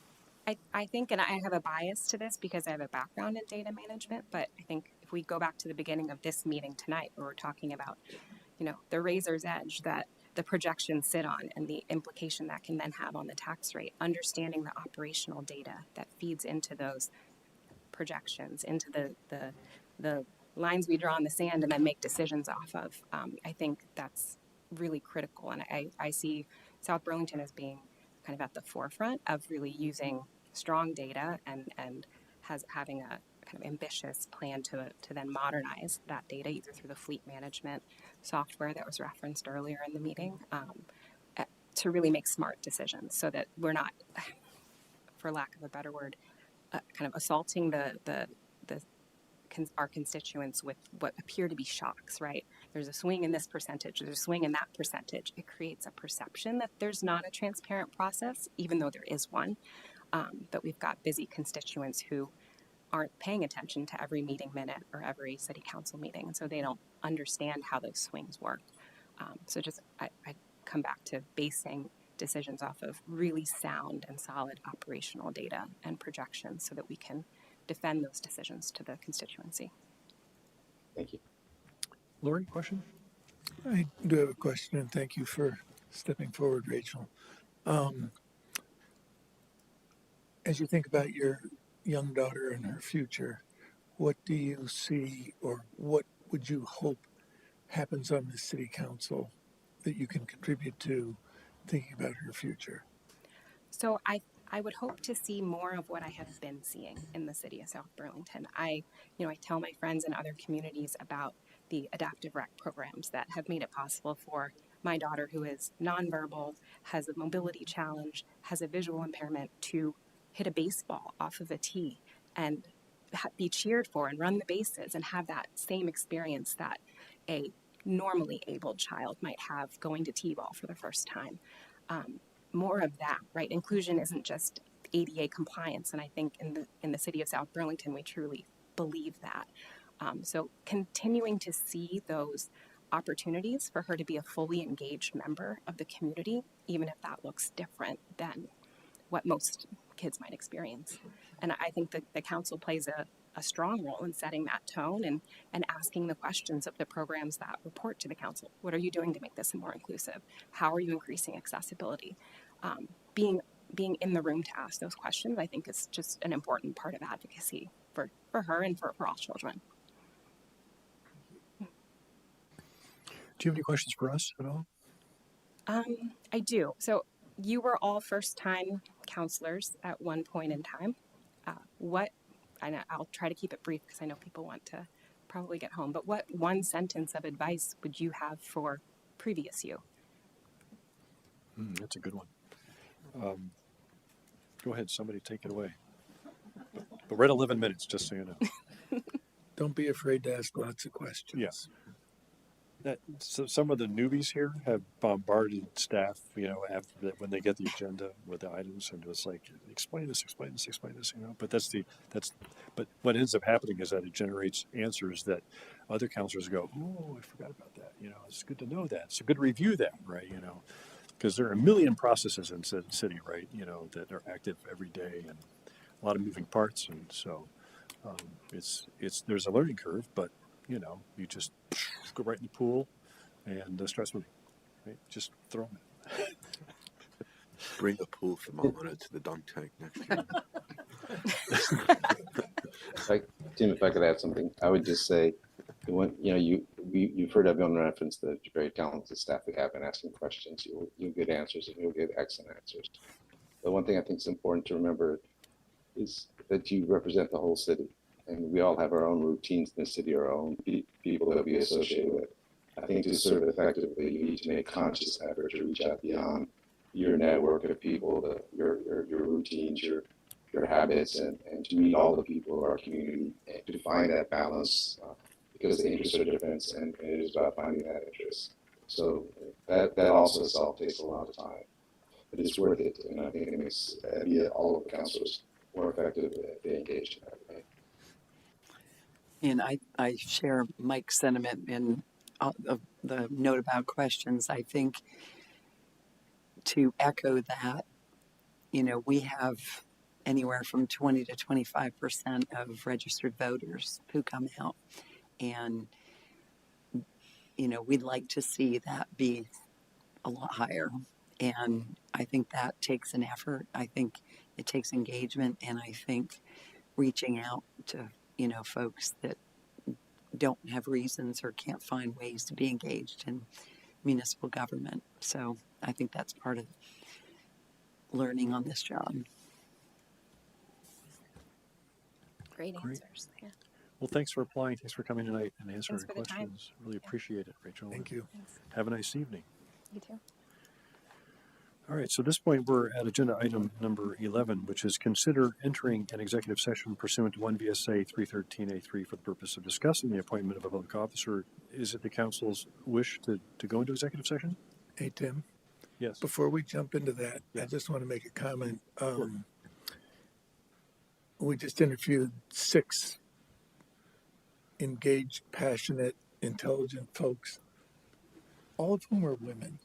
I think, and I have a bias to this because I have a background in data management, but I think if we go back to the beginning of this meeting tonight, where we're talking about, the razor's edge that the projections sit on and the implication that can then have on the tax rate, understanding the operational data that feeds into those projections, into the lines we draw in the sand and then make decisions off of. I think that's really critical. And I see South Burlington as being kind of at the forefront of really using strong data and having a kind of ambitious plan to then modernize that data, either through the fleet management software that was referenced earlier in the meeting, to really make smart decisions so that we're not, for lack of a better word, kind of assaulting our constituents with what appear to be shocks, right? There's a swing in this percentage, there's a swing in that percentage. It creates a perception that there's not a transparent process, even though there is one. But we've got busy constituents who aren't paying attention to every meeting minute or every city council meeting, and so they don't understand how those swings work. So just I come back to basing decisions off of really sound and solid operational data and projections so that we can defend those decisions to the constituency. Thank you. Lori, question? I do have a question, and thank you for stepping forward, Rachel. As you think about your young daughter and her future, what do you see, or what would you hope happens on the city council that you can contribute to thinking about her future? So I would hope to see more of what I have been seeing in the city of South Burlington. I tell my friends in other communities about the adaptive rec programs that have made it possible for my daughter, who is nonverbal, has a mobility challenge, has a visual impairment, to hit a baseball off of a tee and be cheered for and run the bases and have that same experience that a normally abled child might have going to t-ball for the first time. More of that, right? Inclusion isn't just ADA compliance, and I think in the city of South Burlington we truly believe that. So continuing to see those opportunities for her to be a fully engaged member of the community, even if that looks different than what most kids might experience. And I think that the council plays a strong role in setting that tone and asking the questions of the programs that report to the council. What are you doing to make this more inclusive? How are you increasing accessibility? Being in the room to ask those questions, I think, is just an important part of advocacy for her and for all children. Do you have any questions for us at all? I do. So you were all first-time counselors at one point in time. I'll try to keep it brief because I know people want to probably get home, but what one sentence of advice would you have for previous you? That's a good one. Go ahead, somebody take it away. But we're at 11 minutes, just so you know. Don't be afraid to ask lots of questions. Yes. So some of the newbies here have bombarded staff, after when they get the agenda with the items, and it's like, explain this, But what ends up happening is that it generates answers that other counselors go, oh, I forgot about that. It's good to know that. It's good to review that, right? Because there are a million processes in the city, right? That are active every day, and a lot of moving parts, and so there's a learning curve, but you just go right in the pool and start swimming. Right? Just throw them in. Bring a pool thermometer to the dunk tank next year. Tim, if I could add something, I would just say, you've heard everyone reference the very talented staff we have in asking questions. You'll get answers, and you'll get excellent answers. The one thing I think is important to remember is that you represent the whole city. And we all have our own routines in the city, our own people that we associate with. I think to serve effectively, you need to make conscious effort to reach out beyond your network of people, your routines, your habits, and to meet all the people of our community and to find that balance because the interests are different, and it is about finding that interest. So that also itself takes a lot of time. but it's worth it, and I think it makes all of the councils more effective if they engage in that way. And I share Mike's sentiment in of the note about questions. I think to echo that, we have anywhere from 20 to 25% of registered voters who come out. And, we'd like to see that be a lot higher. And I think that takes an effort. I think it takes engagement. And I think reaching out to, folks that don't have reasons or can't find ways to be engaged in municipal government. So I think that's part of learning on this job. Great Great. answers. Yeah. Well, thanks for applying. Thanks for coming tonight and answering Thanks our for the time. questions. Really appreciate it, Rachel. Thank you. Thanks. Have a nice evening. You too. All right, so at this point, we're at agenda item number 11, which is consider entering an executive session pursuant to 1 VSA 313A3 for the purpose of discussing the appointment of a public officer. Is it the council's wish to go into executive session? Hey, Tim, Yes. before we jump into that, Yeah. I just want to make a comment. Sure. We just interviewed 6 engaged, passionate, intelligent folks, all of whom are women.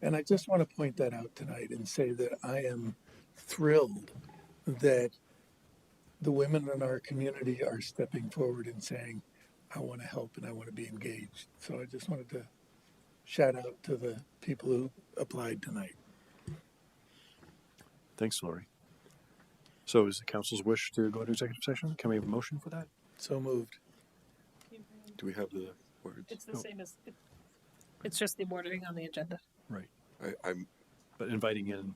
And I just want to point that out tonight and say that I am thrilled that the women in our community are stepping forward and saying, I want to help and I want to be engaged. So I just wanted to shout out to the people who applied tonight. Thanks, Lori. So is the council's wish to go into executive session? Can we have a motion for that? So moved. Do we have the words? It's the same as, it's just the ordering on the agenda Right. I'm But inviting in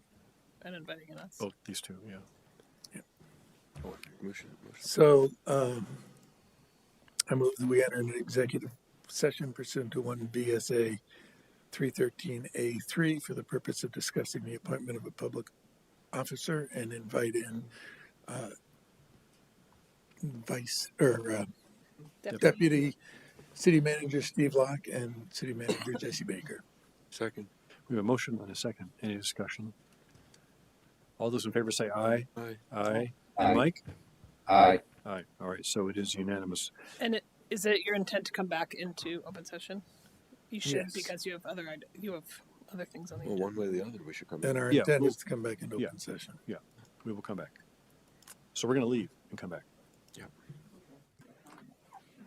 and inviting in us. both these two, yeah. motion. So I move that we enter an executive session pursuant to 1 BSA 313A3 for the purpose of discussing the appointment of a public officer and invite in Deputy City Manager Steve Locke and City Manager Jesse Baker. Second. We have a motion and a second. Any discussion? All those in favor say aye. Aye. Aye. Aye. And Mike? Aye. Aye. All right, so it is unanimous. And is it your intent to come back into open session? You should, Yes. because you have other things on the Well, agenda. one way or the other, we should come And in. our Yeah, intent we'll- is to come back into open session. Yeah, we will come back. So we're going to leave and come back. Yeah.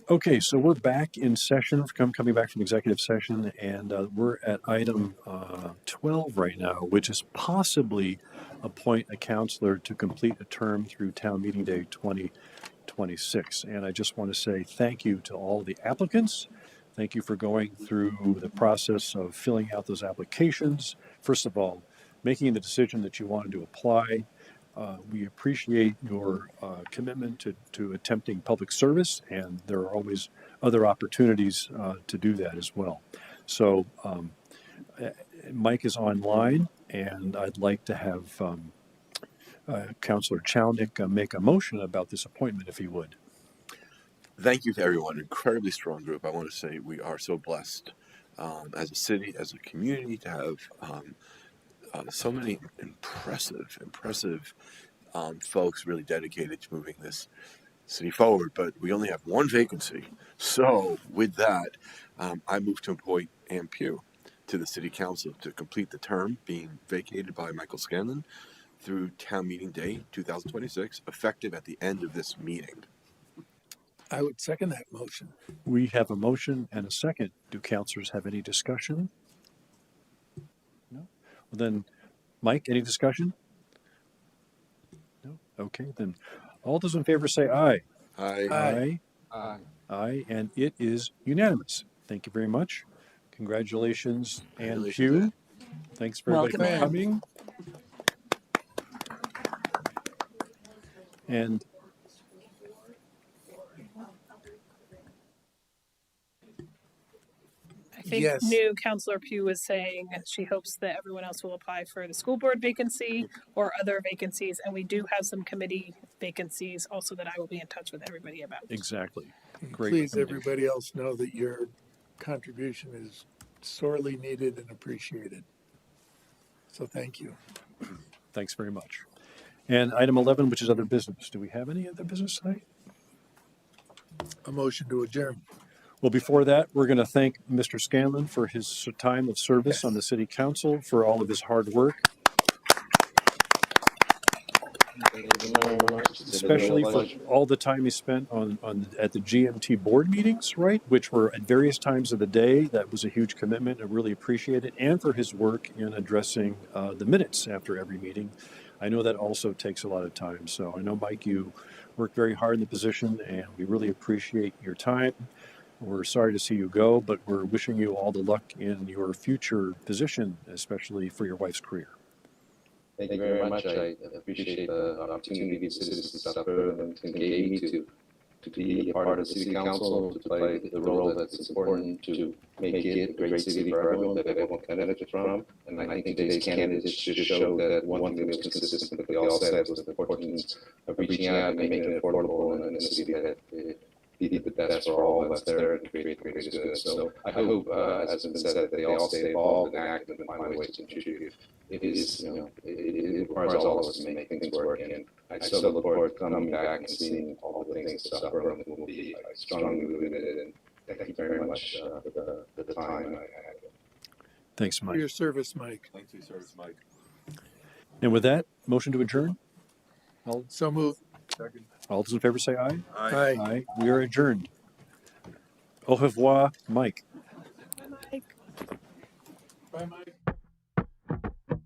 Okay, so we're back in session, coming back from executive session, and we're at item 12 right now, which is possibly appoint a counselor to complete a term through Town Meeting Day 2026. And I just want to say thank you to all the applicants. Thank you for going through the process of filling out those applications. First of all, making the decision that you wanted to apply. We appreciate your commitment to attempting public service, and there are always other opportunities to do that as well. So Mike is online, and I'd like to have Councilor Chownick make a motion about this appointment, if he would. Thank you to everyone. Incredibly strong group. I want to say we are so blessed as a city, as a community, to have so many impressive folks really dedicated to moving this city forward. But we only have one vacancy. So with that, I move to appoint Ann Pugh to the City Council to complete the term being vacated by Michael Scanlon through Town Meeting Day 2026, effective at the end of this meeting. I would second that motion. We have a motion and a second. Do councilors have any discussion? No? Well, then, Mike, any discussion? No? Okay, then all those in favor say aye. Aye. Aye. Aye. Aye, and it is unanimous. Thank you very much. Congratulations, Ann Congratulations, Pugh. Ann. Thanks for everybody Welcome, for Ann. coming. And I think Yes. new Councilor Pugh was saying she hopes that everyone else will apply for the school board vacancy or other vacancies. And we do have some committee vacancies also that I will be in touch with everybody about. exactly. Great. Please, recommendation. everybody else know that your contribution is sorely needed and appreciated. So thank you. Thanks very much. And item 11, which is other business. Do we have any other business tonight? A motion to adjourn. Well, before that, we're going to thank Mr. Scanlon for his time of service on the city council, for all of his hard work, especially for all the time he spent at the GMT board meetings, right, which were at various times of the day. That was a huge commitment. I really appreciate it, and for his work in addressing the minutes after every meeting. I know that also takes a lot of time. So I know, Mike, you worked very hard in the position, and we really appreciate your time. We're sorry to see you go, but we're wishing you all the luck in your future position, especially for your wife's career. Thank you very much. I appreciate the opportunity the citizens of South Burlington gave me to be a part of the city council, to play the role that's important to make it a great city for everyone, that everyone can benefit from. And I think today's candidates should show that one thing that was consistent that they all said was the importance of reaching out and making it affordable in a city that be the best for all that's there and create the greatest good. So I hope, as has been said, that they all stay involved and active and find ways to contribute. It is, it requires all of us to make things work. And I so look forward to coming back and seeing all the things that South Burlington will be. I strongly believe in it. And thank you very much for the time I had. Thanks, For Mike. your service, Mike. Thanks for your service, Mike. And with that, motion to adjourn. So moved. Second. All those in favor say aye. Aye. Aye. We are adjourned. Au revoir, Mike. Bye, Mike. Bye, Mike.